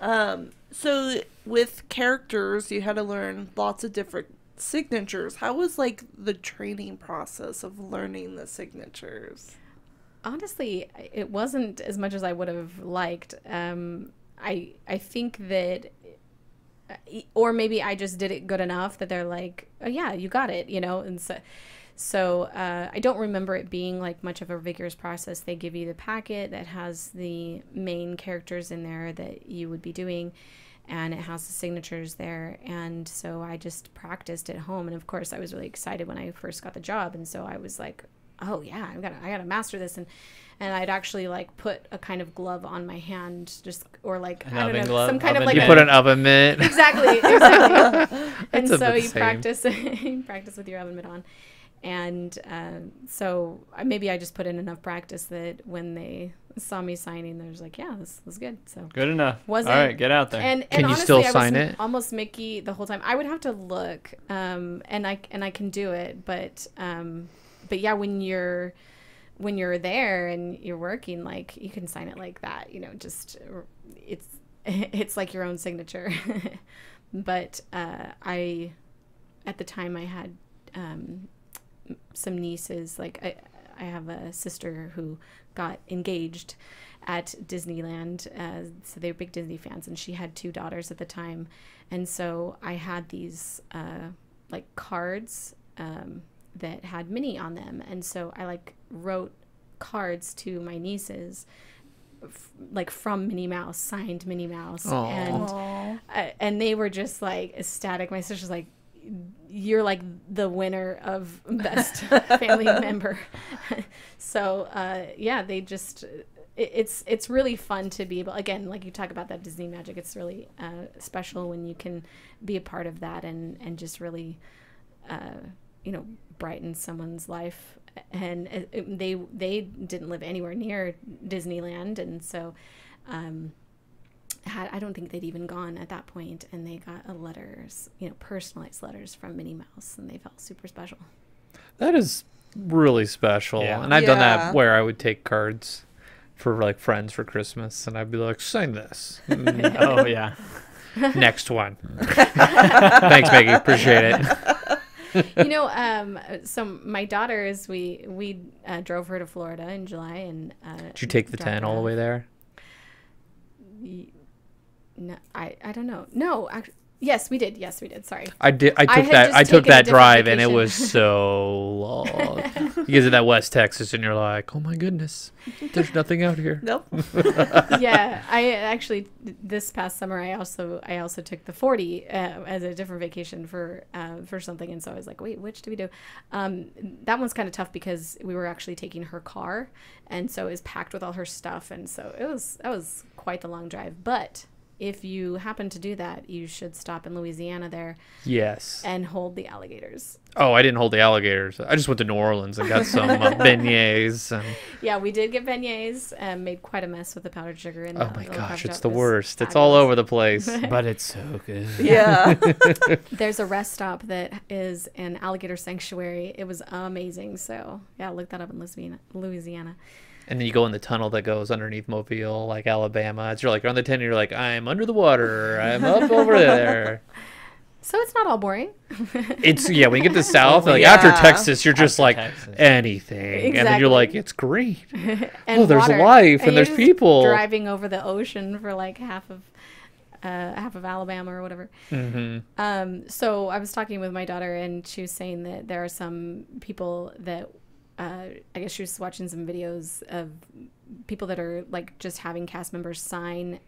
So with characters, you had to learn lots of different signatures. How was like the training process of learning the signatures? honestly, it wasn't as much as I would have liked. I think that, or maybe I just did it good enough that they're like, oh yeah, you got it, and so I don't remember it being like much of a rigorous process. They give you the packet that has the main characters in there that you would be doing, and it has the signatures there. And so I just practiced at home. And of course I was really excited when I first got the job. And so I was like, oh yeah, I gotta master this. And I'd actually like put a kind of glove on my hand, or like, an I don't know, glove, some kind of like you put an oven mitt. Exactly. And so you practice with your oven mitt on. And so maybe I just put in enough practice that when they saw me signing, they're just like, yeah, this was good. So good enough. All right, get out there. And can honestly, you still I sign was it? Almost Mickey the whole time. I would have to look, and I can do it, but yeah, when you're there and you're working, like you can sign it like that, just it's like your own signature. But at the time I had some nieces, like I have a sister who got engaged at Disneyland, so they were big Disney fans, and she had 2 daughters at the time, and so I had these like cards that had Minnie on them, and so I like wrote cards to my nieces like from Minnie Mouse, signed Minnie Mouse. Aww. And they were just like ecstatic. My sister's like, you're like the winner of best family member. So yeah, they just it's really fun to be able, again, like you talk about that Disney magic, it's really special when you can be a part of that and just really brighten someone's life. And they didn't live anywhere near Disneyland, and so I don't think they'd even gone at that point, and they got letters, personalized letters from Minnie Mouse, and they felt super special. That is really special. Yeah. And I've done that where I would take cards for like friends for Christmas, and I'd be like, sign this. Oh yeah. Next one. Thanks, Maggie. Appreciate it. So my daughters, we drove her to Florida in July, and did you take the 10 all the way there? No, I don't know. No, actually, yes, we did. Sorry, I did. I took that drive, and it was so long. You get to that West Texas, and you're like, oh my goodness, there's nothing out here. Nope. Yeah, I actually this past summer I also took the 40 as a different vacation for something, and so I was like, wait, which do we do? That one's kind of tough because we were actually taking her car, and so it was packed with all her stuff, and so that was quite the long drive, but. If you happen to do that, you should stop in Louisiana there. Yes. And hold the alligators. Oh, I didn't hold the alligators. I just went to New Orleans and got some beignets. And... Yeah, we did get beignets and made quite a mess with the powdered sugar. And oh my gosh, it's the worst. It's all over the place. But it's so good. Yeah. There's a rest stop that is an alligator sanctuary. It was amazing. So, yeah, look that up in Louisiana. And then you go in the tunnel that goes underneath Mobile, like Alabama. It's you're like on the 10, and you're like, I'm under the water. I'm up over there. So it's not all boring. It's when you get to the south, like after Texas, you're just like anything, exactly. And then you're like, it's green. And there's water. life, and there's people driving over the ocean for like half of Alabama or whatever. Mm-hmm. So I was talking with my daughter, and she was saying that there are some people that. I guess she was watching some videos of people that are like just having cast members sign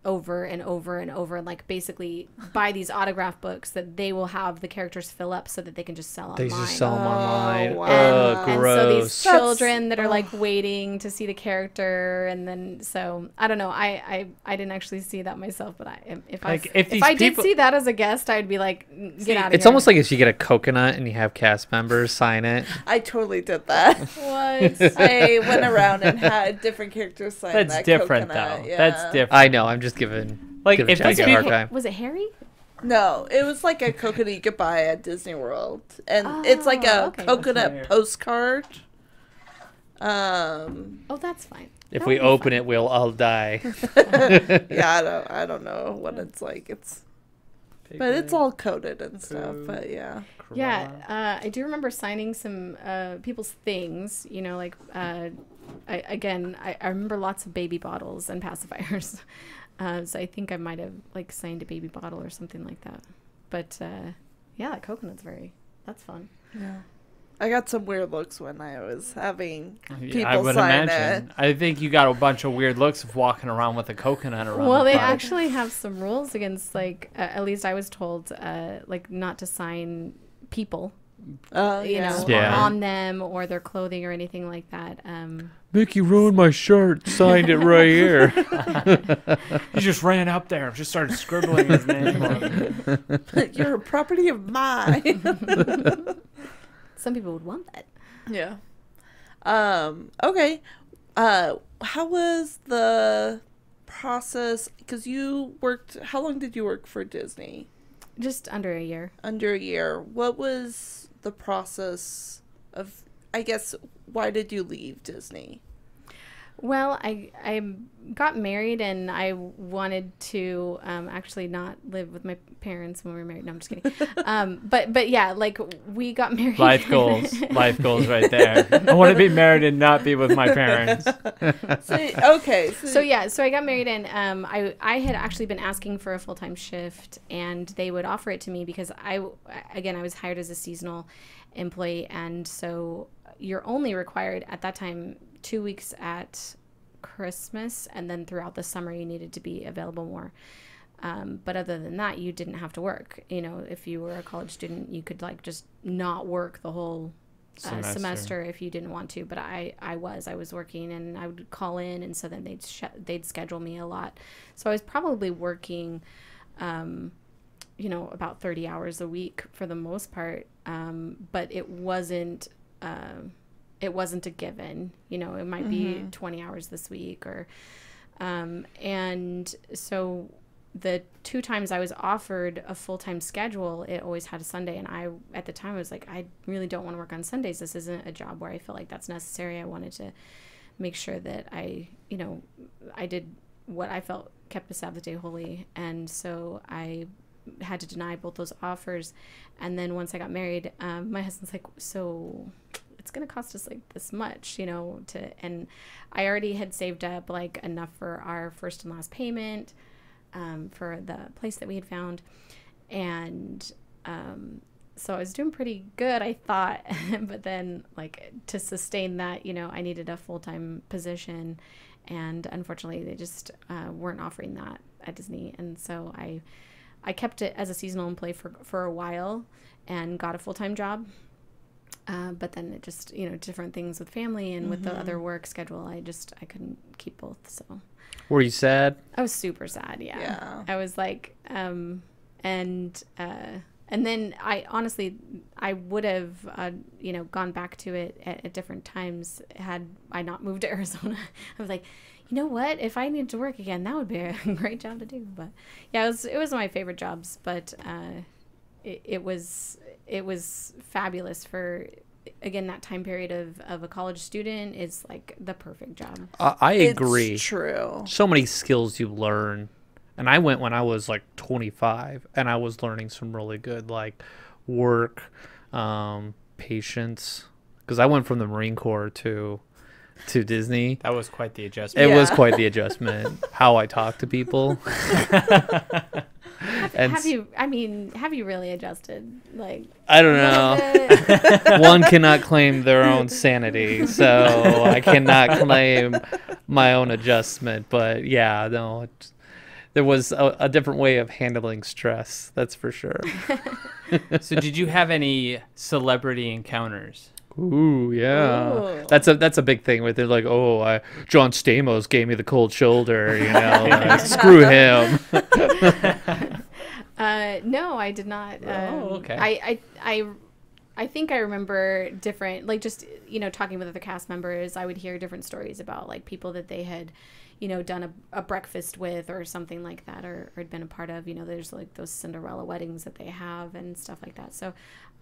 over and over and over, and like basically buy these autograph books that they will have the characters fill up so that they can just sell online. They just sell them online. Wow. Oh, gross. And so these children that are like waiting to see the character, and then so I don't know. I didn't actually see that myself, but if I did see that as a guest, I'd be like, get out of here. It's almost like if you get a coconut and you have cast members sign it. I totally did that. What? I went around and had different characters sign That's that different, coconut. though. Yeah. That's different. I know. I'm just giving Like, giving if Jack these a hard people- time. Was it Harry? No, it was like a coconut you could buy at Disney World, and it's like a okay. coconut postcard. Oh, that's fine. If That we would be open fun. it, we'll all die. Yeah, I don't know what it's like. But it's all coated and stuff. But yeah. Yeah, I do remember signing some people's things, like I remember lots of baby bottles and pacifiers. So I think I might have like signed a baby bottle or something like that. But yeah, that coconut's that's fun. Yeah. I got some weird looks when I was having people I would sign imagine. it. I think you got a bunch of weird looks of walking around with a coconut around. Well, the they front. actually have some rules against like at least I was told like not to sign people. You know, on them or their clothing or anything like that. Mickey ruined my shirt. Signed it right here. He just ran up there and just started scribbling his name on it. You're a property of mine. Some people would want that. Yeah. Okay. How was the process? Because you worked. How long did you work for Disney? Just under a year. Under a year. What was the process of? I guess why did you leave Disney? Well, I got married and I wanted to actually not live with my parents when we were married. No, I'm just kidding. But yeah, like we got married. Life goals right there. I want to be married and not be with my parents. So I got married and I had actually been asking for a full-time shift and they would offer it to me because I was hired as a seasonal employee, and so you're only required at that time 2 weeks at Christmas, and then throughout the summer you needed to be available more. But other than that, you didn't have to work. You know, if you were a college student, you could like just not work the whole semester if you didn't want to. But I was working, and I would call in, and so then they'd schedule me a lot. So I was probably working, about 30 hours a week for the most part. But it wasn't a given, it might be 20 hours this week and so the 2 times I was offered a full-time schedule, it always had a Sunday. And I, at the time, was like, I really don't want to work on Sundays. This isn't a job where I feel like that's necessary. I wanted to make sure that I did what I felt kept the Sabbath day holy. And so I had to deny both those offers. And then once I got married, my husband's like, so it's going to cost us like this much, and I already had saved up like enough for our first and last payment, for the place that we had found. And, so I was doing pretty good, I thought, but then like to sustain that, I needed a full-time position, and unfortunately they just, weren't offering that at Disney. And so I kept it as a seasonal employee for a while and got a full-time job. But then it just, different things with family and with the other work schedule, I couldn't keep both. So were you sad? I was super sad. Yeah. I was like, and then I would have, gone back to it at different times had I not moved to Arizona. I was like, you know what, if I needed to work again, that would be a great job to do. But yeah, it was one of my favorite jobs, but, it was fabulous for, again, that time period of a college student is like the perfect job. I agree. It's true. So many skills you learn. And I went when I was like 25, and I was learning some really good like work, patience, because I went from the Marine Corps to Disney. That was quite the adjustment. It was quite the adjustment. How I talk to people. Have you really adjusted? Like, I don't know. One cannot claim their own sanity, so I cannot claim my own adjustment. But yeah, no, there was a different way of handling stress. That's for sure. So, did you have any celebrity encounters? Ooh, yeah. Ooh. That's a big thing where they're like, John Stamos gave me the cold shoulder, like, screw him. No, I did not. Okay. I think I remember different, like just, talking with other cast members, I would hear different stories about like people that they had, done a breakfast with or something like that, or had been a part of, there's like those Cinderella weddings that they have and stuff like that. So,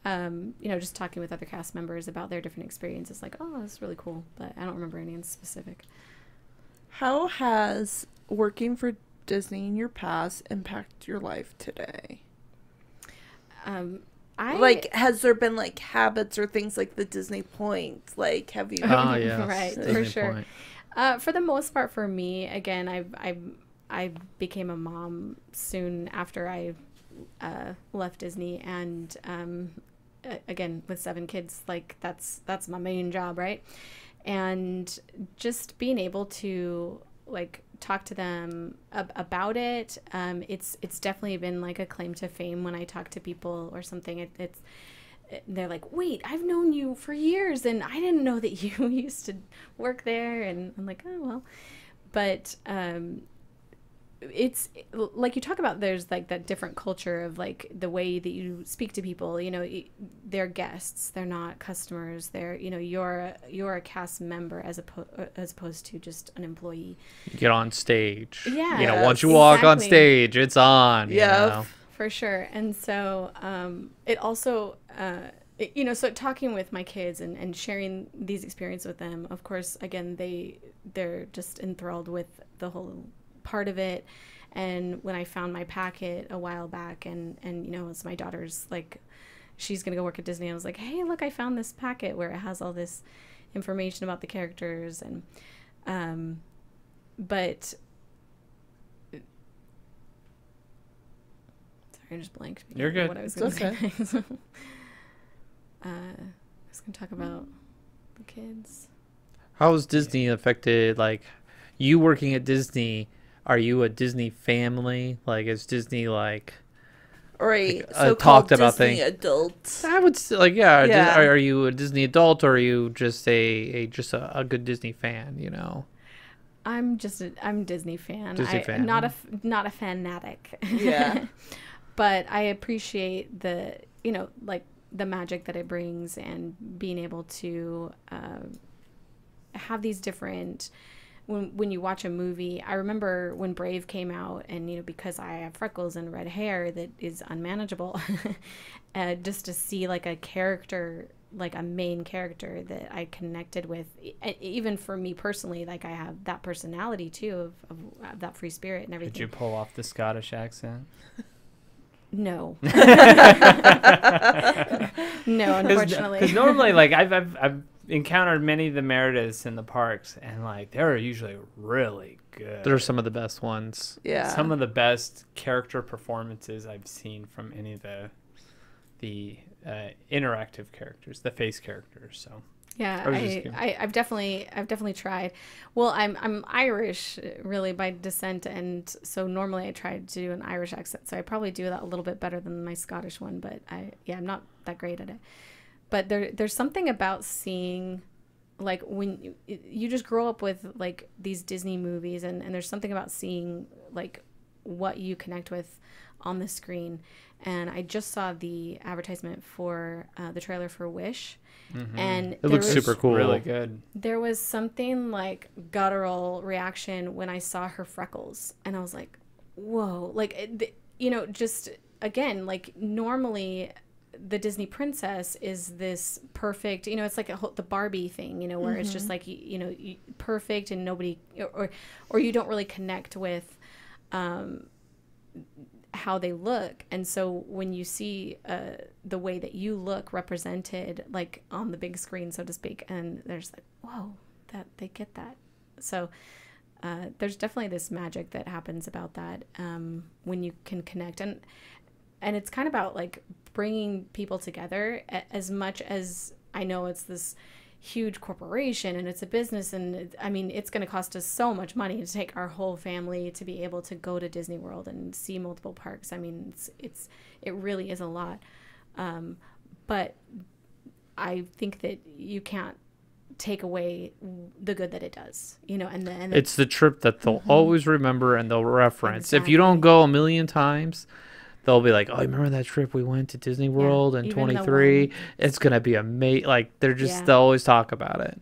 just talking with other cast members about their different experiences, like, oh, that's really cool. But I don't remember any in specific. How has working for Disney in your past impact your life today? Like, has there been like habits or things like the Disney Point? Like, have you? Oh yeah, right, Disney for sure. Point. For the most part, for me, again, I became a mom soon after I left Disney, and again with 7 kids, like that's my main job, right? And just being able to like talk to them about it, it's definitely been like a claim to fame when I talk to people or something. They're like, wait, I've known you for years and I didn't know that you used to work there. And I'm like, oh well. But it's like you talk about, there's like that different culture of like the way that you speak to people, you know, they're guests, they're not customers, they're, you know, you're a cast member as opposed to just an employee. You get on stage. Yeah. You know, once you walk on stage, it's on. Yeah. You know? For sure. And so it also, you know, so talking with my kids and sharing these experiences with them, of course, again, they're just enthralled with the whole part of it. And when I found my packet a while back, and you know, it's my daughter's like, she's gonna go work at Disney, I was like, hey, look, I found this packet where it has all this information about the characters. And but sorry, I just blanked. You're good. What I was gonna It's okay. say. I was gonna talk about the kids. How has Disney affected, like, you working at Disney? Are you a Disney family? Like, is Disney like, Or a like, so-called talked about Disney thing? adult? I would say, like, yeah. Yeah. Are you a Disney adult, or are you just a good Disney fan? You know. I'm Disney fan. Disney fan. Not a fanatic. Yeah. But I appreciate the, you know, like the magic that it brings, and being able to have these different. When you watch a movie, I remember when Brave came out, and you know, because I have freckles and red hair that is unmanageable, just to see like a character, like a main character that I connected with, even for me personally, like I have that personality too of that free spirit and everything. Did you pull off the Scottish accent? No. No, unfortunately. Because normally, like I've encountered many of the Meridas in the parks, and like they're usually really good. They're some of the best ones. Yeah. Some of the best character performances I've seen from any of the interactive characters, the face characters. So yeah, I've definitely tried. Well, I'm Irish really by descent, and so normally I try to do an Irish accent. So I probably do that a little bit better than my Scottish one, but I'm not that great at it. But there's something about seeing, like, when you just grow up with like these Disney movies, and there's something about seeing like what you connect with on the screen. And I just saw the advertisement for the trailer for Wish, and It looks super cool. Really good. There was something like guttural reaction when I saw her freckles, and I was like, whoa, like, you know, just again, like normally the Disney princess is this perfect, you know, it's like the Barbie thing, you know, where it's just like, you know, perfect, and nobody, or you don't really connect with how they look. And so when you see the way that you look represented, like on the big screen, so to speak, and there's like, whoa, that they get that. So there's definitely this magic that happens about that when you can connect. And it's kind of about like bringing people together, as much as I know it's this huge corporation and it's a business, and I mean, it's going to cost us so much money to take our whole family to be able to go to Disney World and see multiple parks. I mean, it really is a lot. But I think that you can't take away the good that it does, you know, and it's the trip that they'll always remember and they'll reference. Exactly. If you don't go a million times, they'll be like, oh, remember that trip we went to Disney World in 23? It's going to be amazing. Like, they'll always talk about it.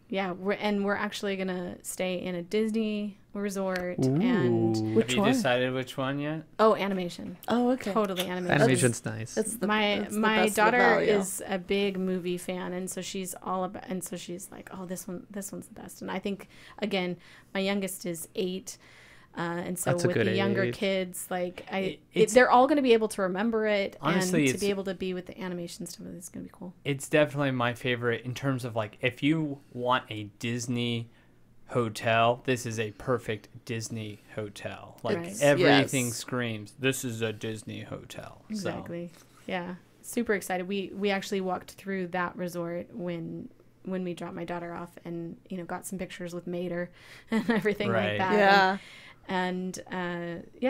Yeah. We're actually going to stay in a Disney resort. Ooh. And Which Have you one? decided which one yet? animation. Oh, okay. Totally animation. Animation's nice. It's the, my it's the my best of the daughter value. is a big movie fan, and so she's like, oh, this one's the best. And I think, again, my youngest is 8. And so with the younger kids, like they're all going to be able to remember it, honestly, and to be able to be with the animation stuff. It's going to be cool. It's definitely my favorite in terms of like, if you want a Disney hotel, this is a perfect Disney hotel. Like everything screams, this is a Disney hotel. Exactly. So. Yeah. Super excited. We actually walked through that resort when we dropped my daughter off, and got some pictures with Mater and everything like that. Yeah. And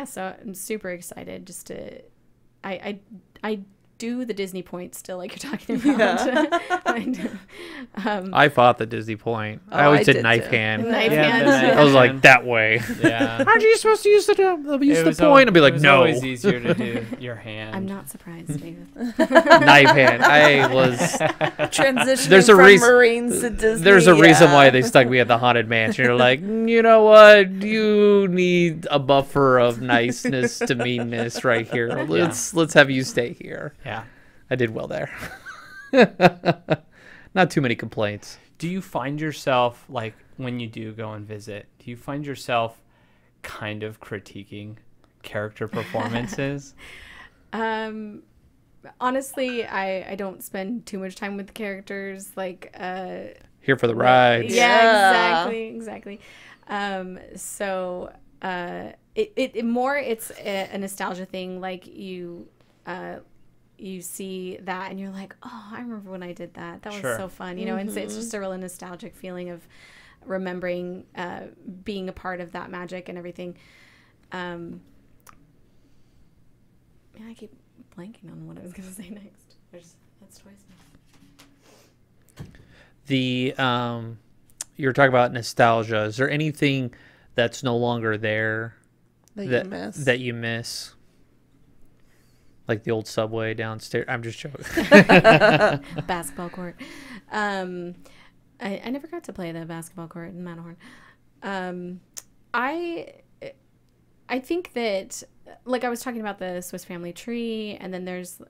so I'm super excited just to I do the Disney point still, like you're talking about. I fought the Disney point. I always did knife hand. Knife hand. I was like, that way. Yeah. Aren't you supposed to use the point? I'd be like, no. It was always easier to do your hand. I'm not surprised, David. Knife hand. I was transitioning from Marines to Disney. There's a reason why they stuck me at the Haunted Mansion. You're like, you know what? You need a buffer of niceness to meanness right here. Let's have you stay here. Yeah. I did well there. Not too many complaints. Do you find yourself, like, when you do go and visit, do you find yourself kind of critiquing character performances? Honestly, I don't spend too much time with the characters. Like, here for the rides. Yeah, exactly. So it's a nostalgia thing. Like you see that and you're like, oh, I remember when I did that. That was so fun, and it's just a really nostalgic feeling of remembering being a part of that magic and everything. I keep blanking on what I was going to say next. That's twice now. You were talking about nostalgia. Is there anything that's no longer there that you miss? Like the old subway downstairs. I'm just joking. Basketball court. I never got to play the basketball court in Matterhorn. I think that, like I was talking about the Swiss Family Tree, and then there's,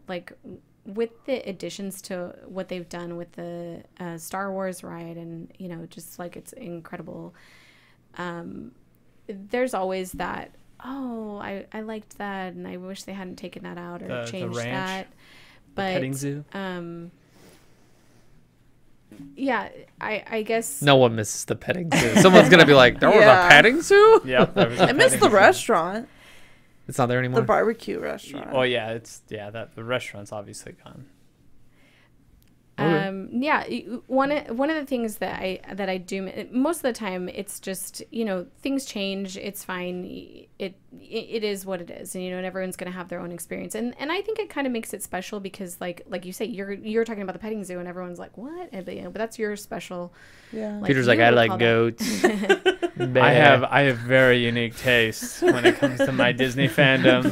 like with the additions to what they've done with the Star Wars ride, and, just like it's incredible. There's always that, oh, I liked that, and I wish they hadn't taken that out or changed that. But petting zoo. Yeah, I guess no one misses the petting zoo. Someone's gonna be like, there was a petting zoo. Yep, I miss the restaurant. It's not there anymore. The barbecue restaurant. Oh yeah, the restaurant's obviously gone. Yeah, one of the things that I do most of the time, it's just, things change. It's fine. It is what it is, and everyone's gonna have their own experience, and I think it kind of makes it special because like you say, you're talking about the petting zoo, and everyone's like, what? But that's your special. Yeah. Peter's like, I like goats. I have very unique tastes when it comes to my Disney fandom.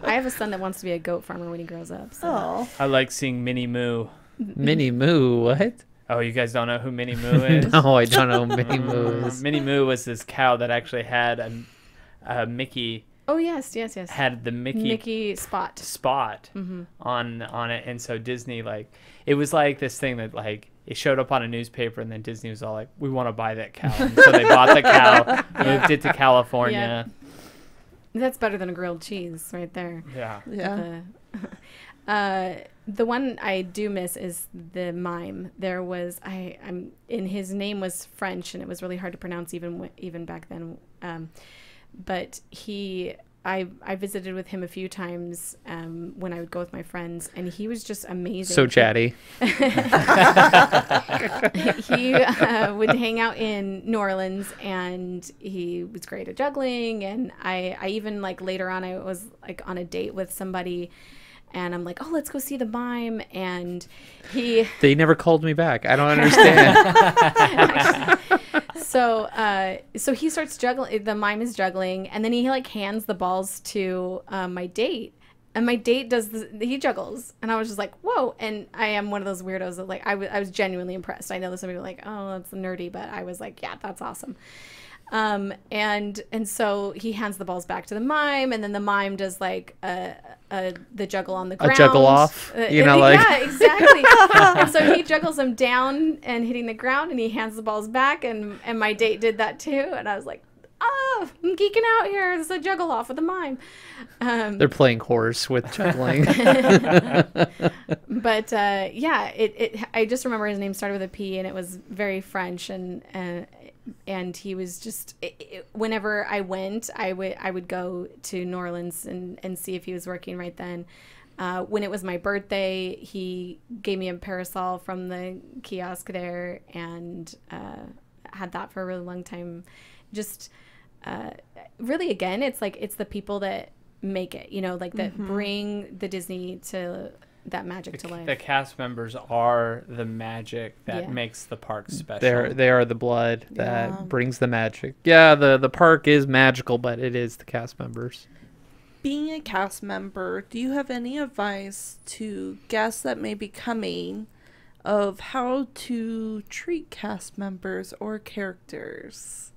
I have a son that wants to be a goat farmer when he grows up. So. I like seeing Minnie Moo. Minnie Moo, what? Oh, you guys don't know who Minnie Moo is? No, I don't know who Minnie Moo is. Minnie Moo was this cow that actually had a Mickey. Oh yes. Had the Mickey spot on it, and so Disney, like, it was like this thing that, like, it showed up on a newspaper, and then Disney was all like, we want to buy that cow, and so they bought the cow, moved it to California. Yeah. That's better than a grilled cheese right there. Yeah. The one I do miss is the mime. There was his name was French, and it was really hard to pronounce even back then. But I visited with him a few times when I would go with my friends, and he was just amazing. So chatty. He would hang out in New Orleans, and he was great at juggling. And I even, like, later on, I was like on a date with somebody, and I'm like, oh, let's go see the mime. And they never called me back. I don't understand. So he starts juggling. The mime is juggling, and then he like hands the balls to my date, and my date he juggles, and I was just like, whoa. And I am one of those weirdos that, like, I was genuinely impressed. I know that some people are like, oh, that's nerdy, but I was like, yeah, that's awesome. And so he hands the balls back to the mime, and then the mime does like the juggle on the ground. A juggle off, like. Yeah, exactly. And so he juggles them down and hitting the ground, and he hands the balls back, and my date did that too, and I was like, I'm geeking out here. It's a juggle off with a mime. They're playing horse with juggling. But yeah, I just remember his name started with a P, and it was very French, and he was just whenever I went, I would go to New Orleans and see if he was working right then. When it was my birthday, he gave me a parasol from the kiosk there, and had that for a really long time. Just really, again, it's like it's the people that make it, like that bring the Disney to that magic to life. The cast members are the magic that makes the park special. They are the blood that brings the magic. Yeah, the park is magical, but it is the cast members. Being a cast member, do you have any advice to guests that may be coming of how to treat cast members or characters?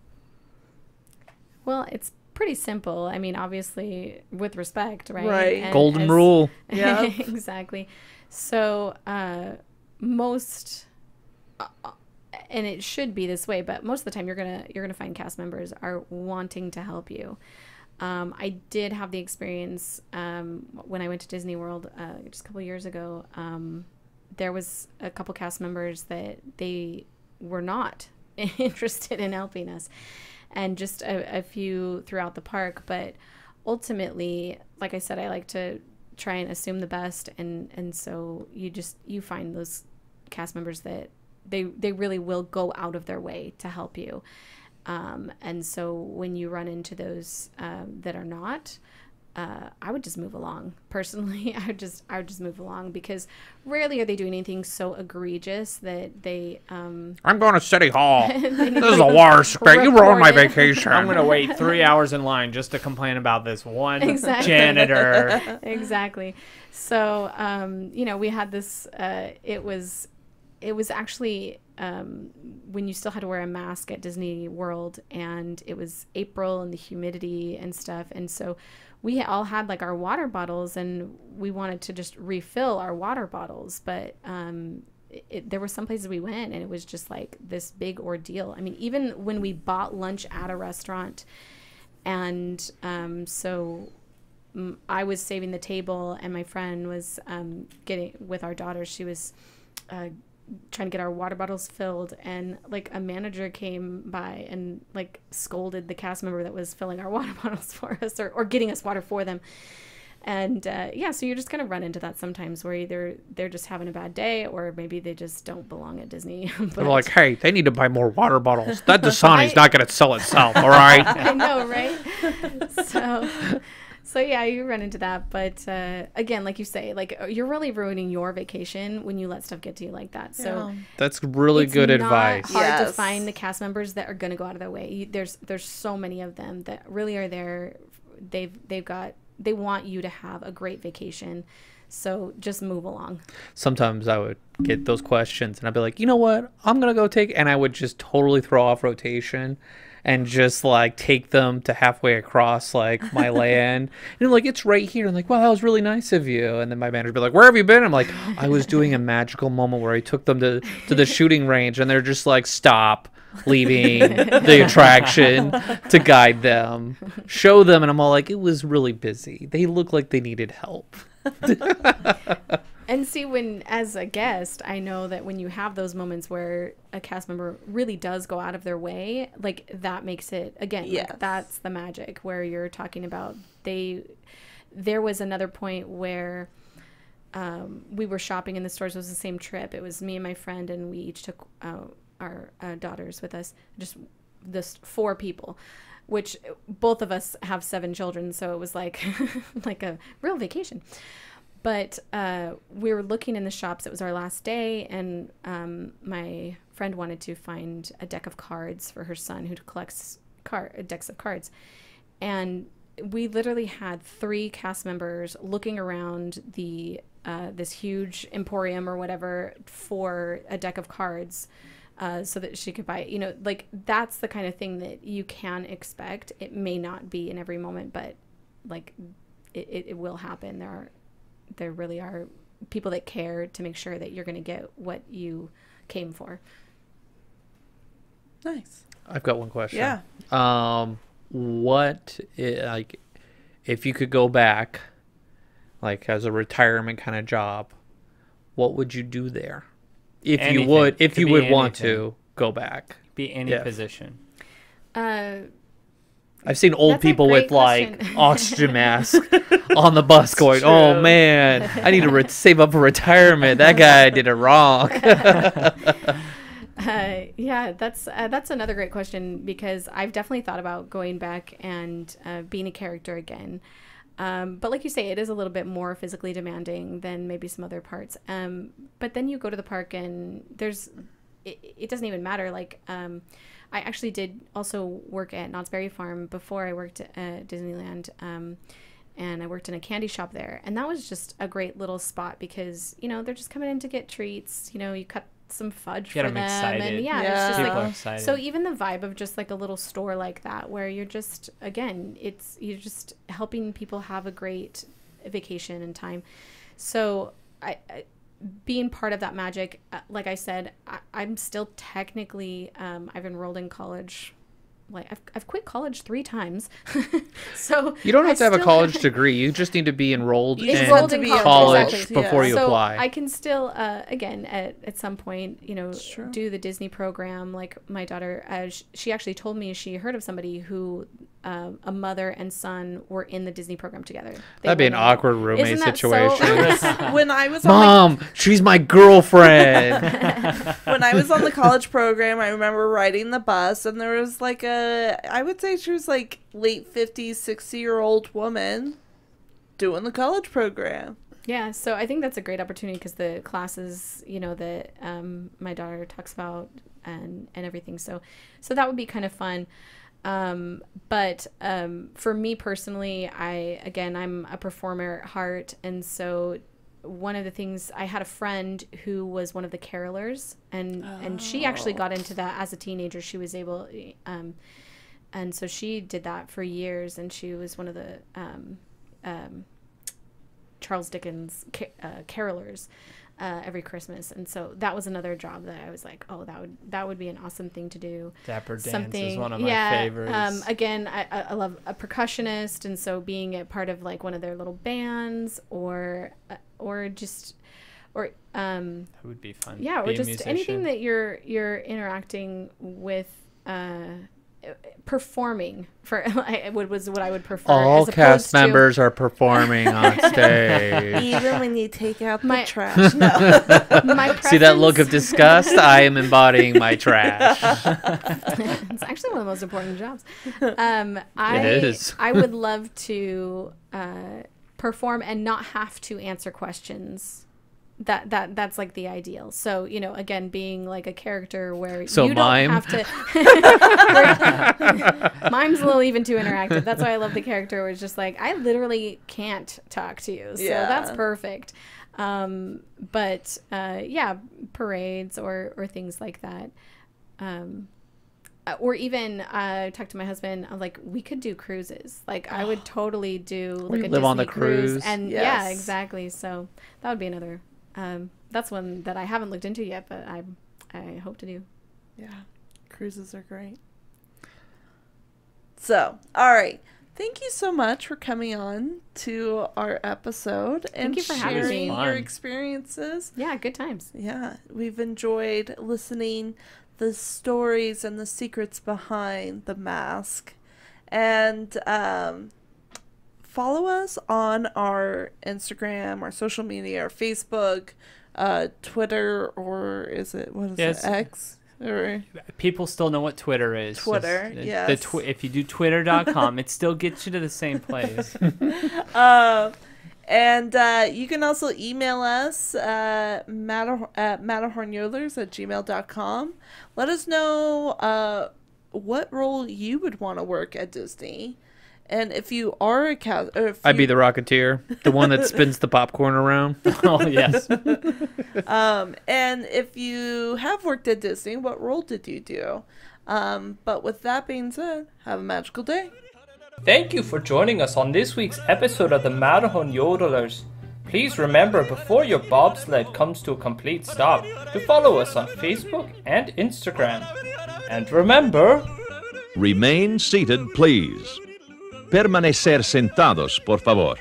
Well, it's pretty simple. I mean, obviously, with respect, right? Right. And Golden rule. Yeah. Exactly. So, most, and it should be this way, but most of the time, you're gonna find cast members are wanting to help you. I did have the experience when I went to Disney World just a couple years ago. There was a couple cast members that they were not interested in helping us, and just a few throughout the park. But ultimately, like I said, I like to try and assume the best, and so you find those cast members that they really will go out of their way to help you. And so when you run into those that are not, I would just move along. Personally, I would just move along, because rarely are they doing anything so egregious that they. I'm going to City Hall. This is the worst. You ruined my vacation. I'm going to wait 3 hours in line just to complain about this one Exactly. janitor. Exactly. So, we had this. It was actually when you still had to wear a mask at Disney World, and it was April and the humidity and stuff. And so we all had like our water bottles, and we wanted to just refill our water bottles. But there were some places we went, and it was just like this big ordeal. I mean, even when we bought lunch at a restaurant, and so I was saving the table, and my friend was getting with our daughter. She was trying to get our water bottles filled, and like a manager came by and like scolded the cast member that was filling our water bottles for us, or getting us water for them. And so you're just gonna run into that sometimes, where either they're just having a bad day, or maybe they just don't belong at Disney. They're like, hey, they need to buy more water bottles. That Dasani's not gonna sell itself, all right? I know, right? So yeah, you run into that. But again, like you say, like you're really ruining your vacation when you let stuff get to you like that. So that's really good advice. It's not hard to find the cast members that are going to go out of their way. There's so many of them that really are there. They want you to have a great vacation. So just move along. Sometimes I would get those questions, and I'd be like, you know what? I'm going to go and I would just totally throw off rotation and just like take them to halfway across like my land. And like, it's right here. And like, wow, that was really nice of you. And then my manager would be like, where have you been? I'm like, I was doing a magical moment where I took them to the shooting range, and they're just like, stop leaving the attraction to guide them, show them. And I'm all like, it was really busy. They look like they needed help. And see, when as a guest, I know that when you have those moments where a cast member really does go out of their way, like that makes it, again, like, that's the magic where you're talking about. There was another point where we were shopping in the stores. It was the same trip. It was me and my friend, and we each took our daughters with us, just this 4 people, which both of us have 7 children. So it was like, like a real vacation. But we were looking in the shops. It was our last day, and my friend wanted to find a deck of cards for her son, who collects decks of cards. And we literally had 3 cast members looking around this huge emporium or whatever for a deck of cards, so that she could buy it. You know, like that's the kind of thing that you can expect. It may not be in every moment, but like it will happen. There really are people that care to make sure that you're going to get what you came for. Nice. I've got one question. Yeah. what, like, if you could go back, like, as a retirement kind of job, what would you do there? If anything. you would want to go back. Be any position. I've seen old people with question. like oxygen masks on the bus going, "Oh man, I need to save up for retirement. That guy did it wrong." Yeah, that's another great question, because I've definitely thought about going back and being a character again. But like you say, it is a little bit more physically demanding than maybe some other parts. But then you go to the park and it doesn't even matter. Like, I actually did also work at Knott's Berry Farm before I worked at Disneyland. And I worked in a candy shop there. And that was just a great little spot because, you know, they're just coming in to get treats. You know, you cut some fudge for them. Excited. And Yeah. it's just People are like, excited. so even the vibe of just like a little store like that, where you're just, again, you're just helping people have a great vacation and time. So I being part of that magic, like I said, I'm still technically, I've enrolled in college. Like I've quit college 3 times. So You don't have to have a college degree. You just need to be enrolled in college exactly. before you so apply. I can still, again, at some point, you know, do the Disney program. Like my daughter, she actually told me she heard of somebody who a mother and son were in the Disney program together. That'd be an awkward roommate situation. When I was Mom, she's my girlfriend. When I was on the college program, I remember riding the bus, and there was like I would say she was like late 50s, 60-year-old woman doing the college program. Yeah, so I think that's a great opportunity because the classes, you know, that my daughter talks about and everything. So that would be kind of fun. But for me personally, I'm a performer at heart. And so one of the things, I had a friend who was one of the carolers, and she actually got into that as a teenager. She was able, and so she did that for years, and she was one of the Charles Dickens carolers every Christmas. And so that was another job that I was like, oh, that would be an awesome thing to do. Dapper Dance is one of my favorites. Again, I love a percussionist, and so being a part of like one of their little bands or that would be fun. Yeah, or just anything that you're interacting with, performing for was what I would prefer. All cast members are performing on stage. Even when you take out the trash. No. See that look of disgust? I am embodying my trash. It's actually one of the most important jobs. It is. I would love to perform and not have to answer questions. That's like the ideal. So, you know, again, being like a character where you don't have to mime's a little even too interactive. That's why I love the character where it's just like, I literally can't talk to you. So that's perfect. But parades or things like that. Or even talk to my husband. I'm like, we could do cruises. Like I would totally do like a live Disney on the cruise. cruise. And yeah, exactly. So that would be another. That's one that I haven't looked into yet, but I hope to do. Yeah, cruises are great. So, all right. Thank you so much for coming on to our episode and Thank you for having me. sharing your experiences. Yeah, good times. Yeah, we've enjoyed listening the stories and the secrets behind the mask. And follow us on our Instagram, our social media, our Facebook, Twitter, or is it, what is it, X? Or people still know what Twitter is. Twitter, yes. If you do twitter.com, it still gets you to the same place. And you can also email us at matterhornyodlers@gmail.com. Let us know what role you would want to work at Disney. And if you are a cast, I'd be the Rocketeer, the one that spins the popcorn around. Oh, yes. And if you have worked at Disney, what role did you do? But with that being said, have a magical day. Thank you for joining us on this week's episode of the Matterhorn Yodelers. Please remember, before your bobsled comes to a complete stop, to follow us on Facebook and Instagram. And remember, Remain seated, please. Permanecer sentados, por favor.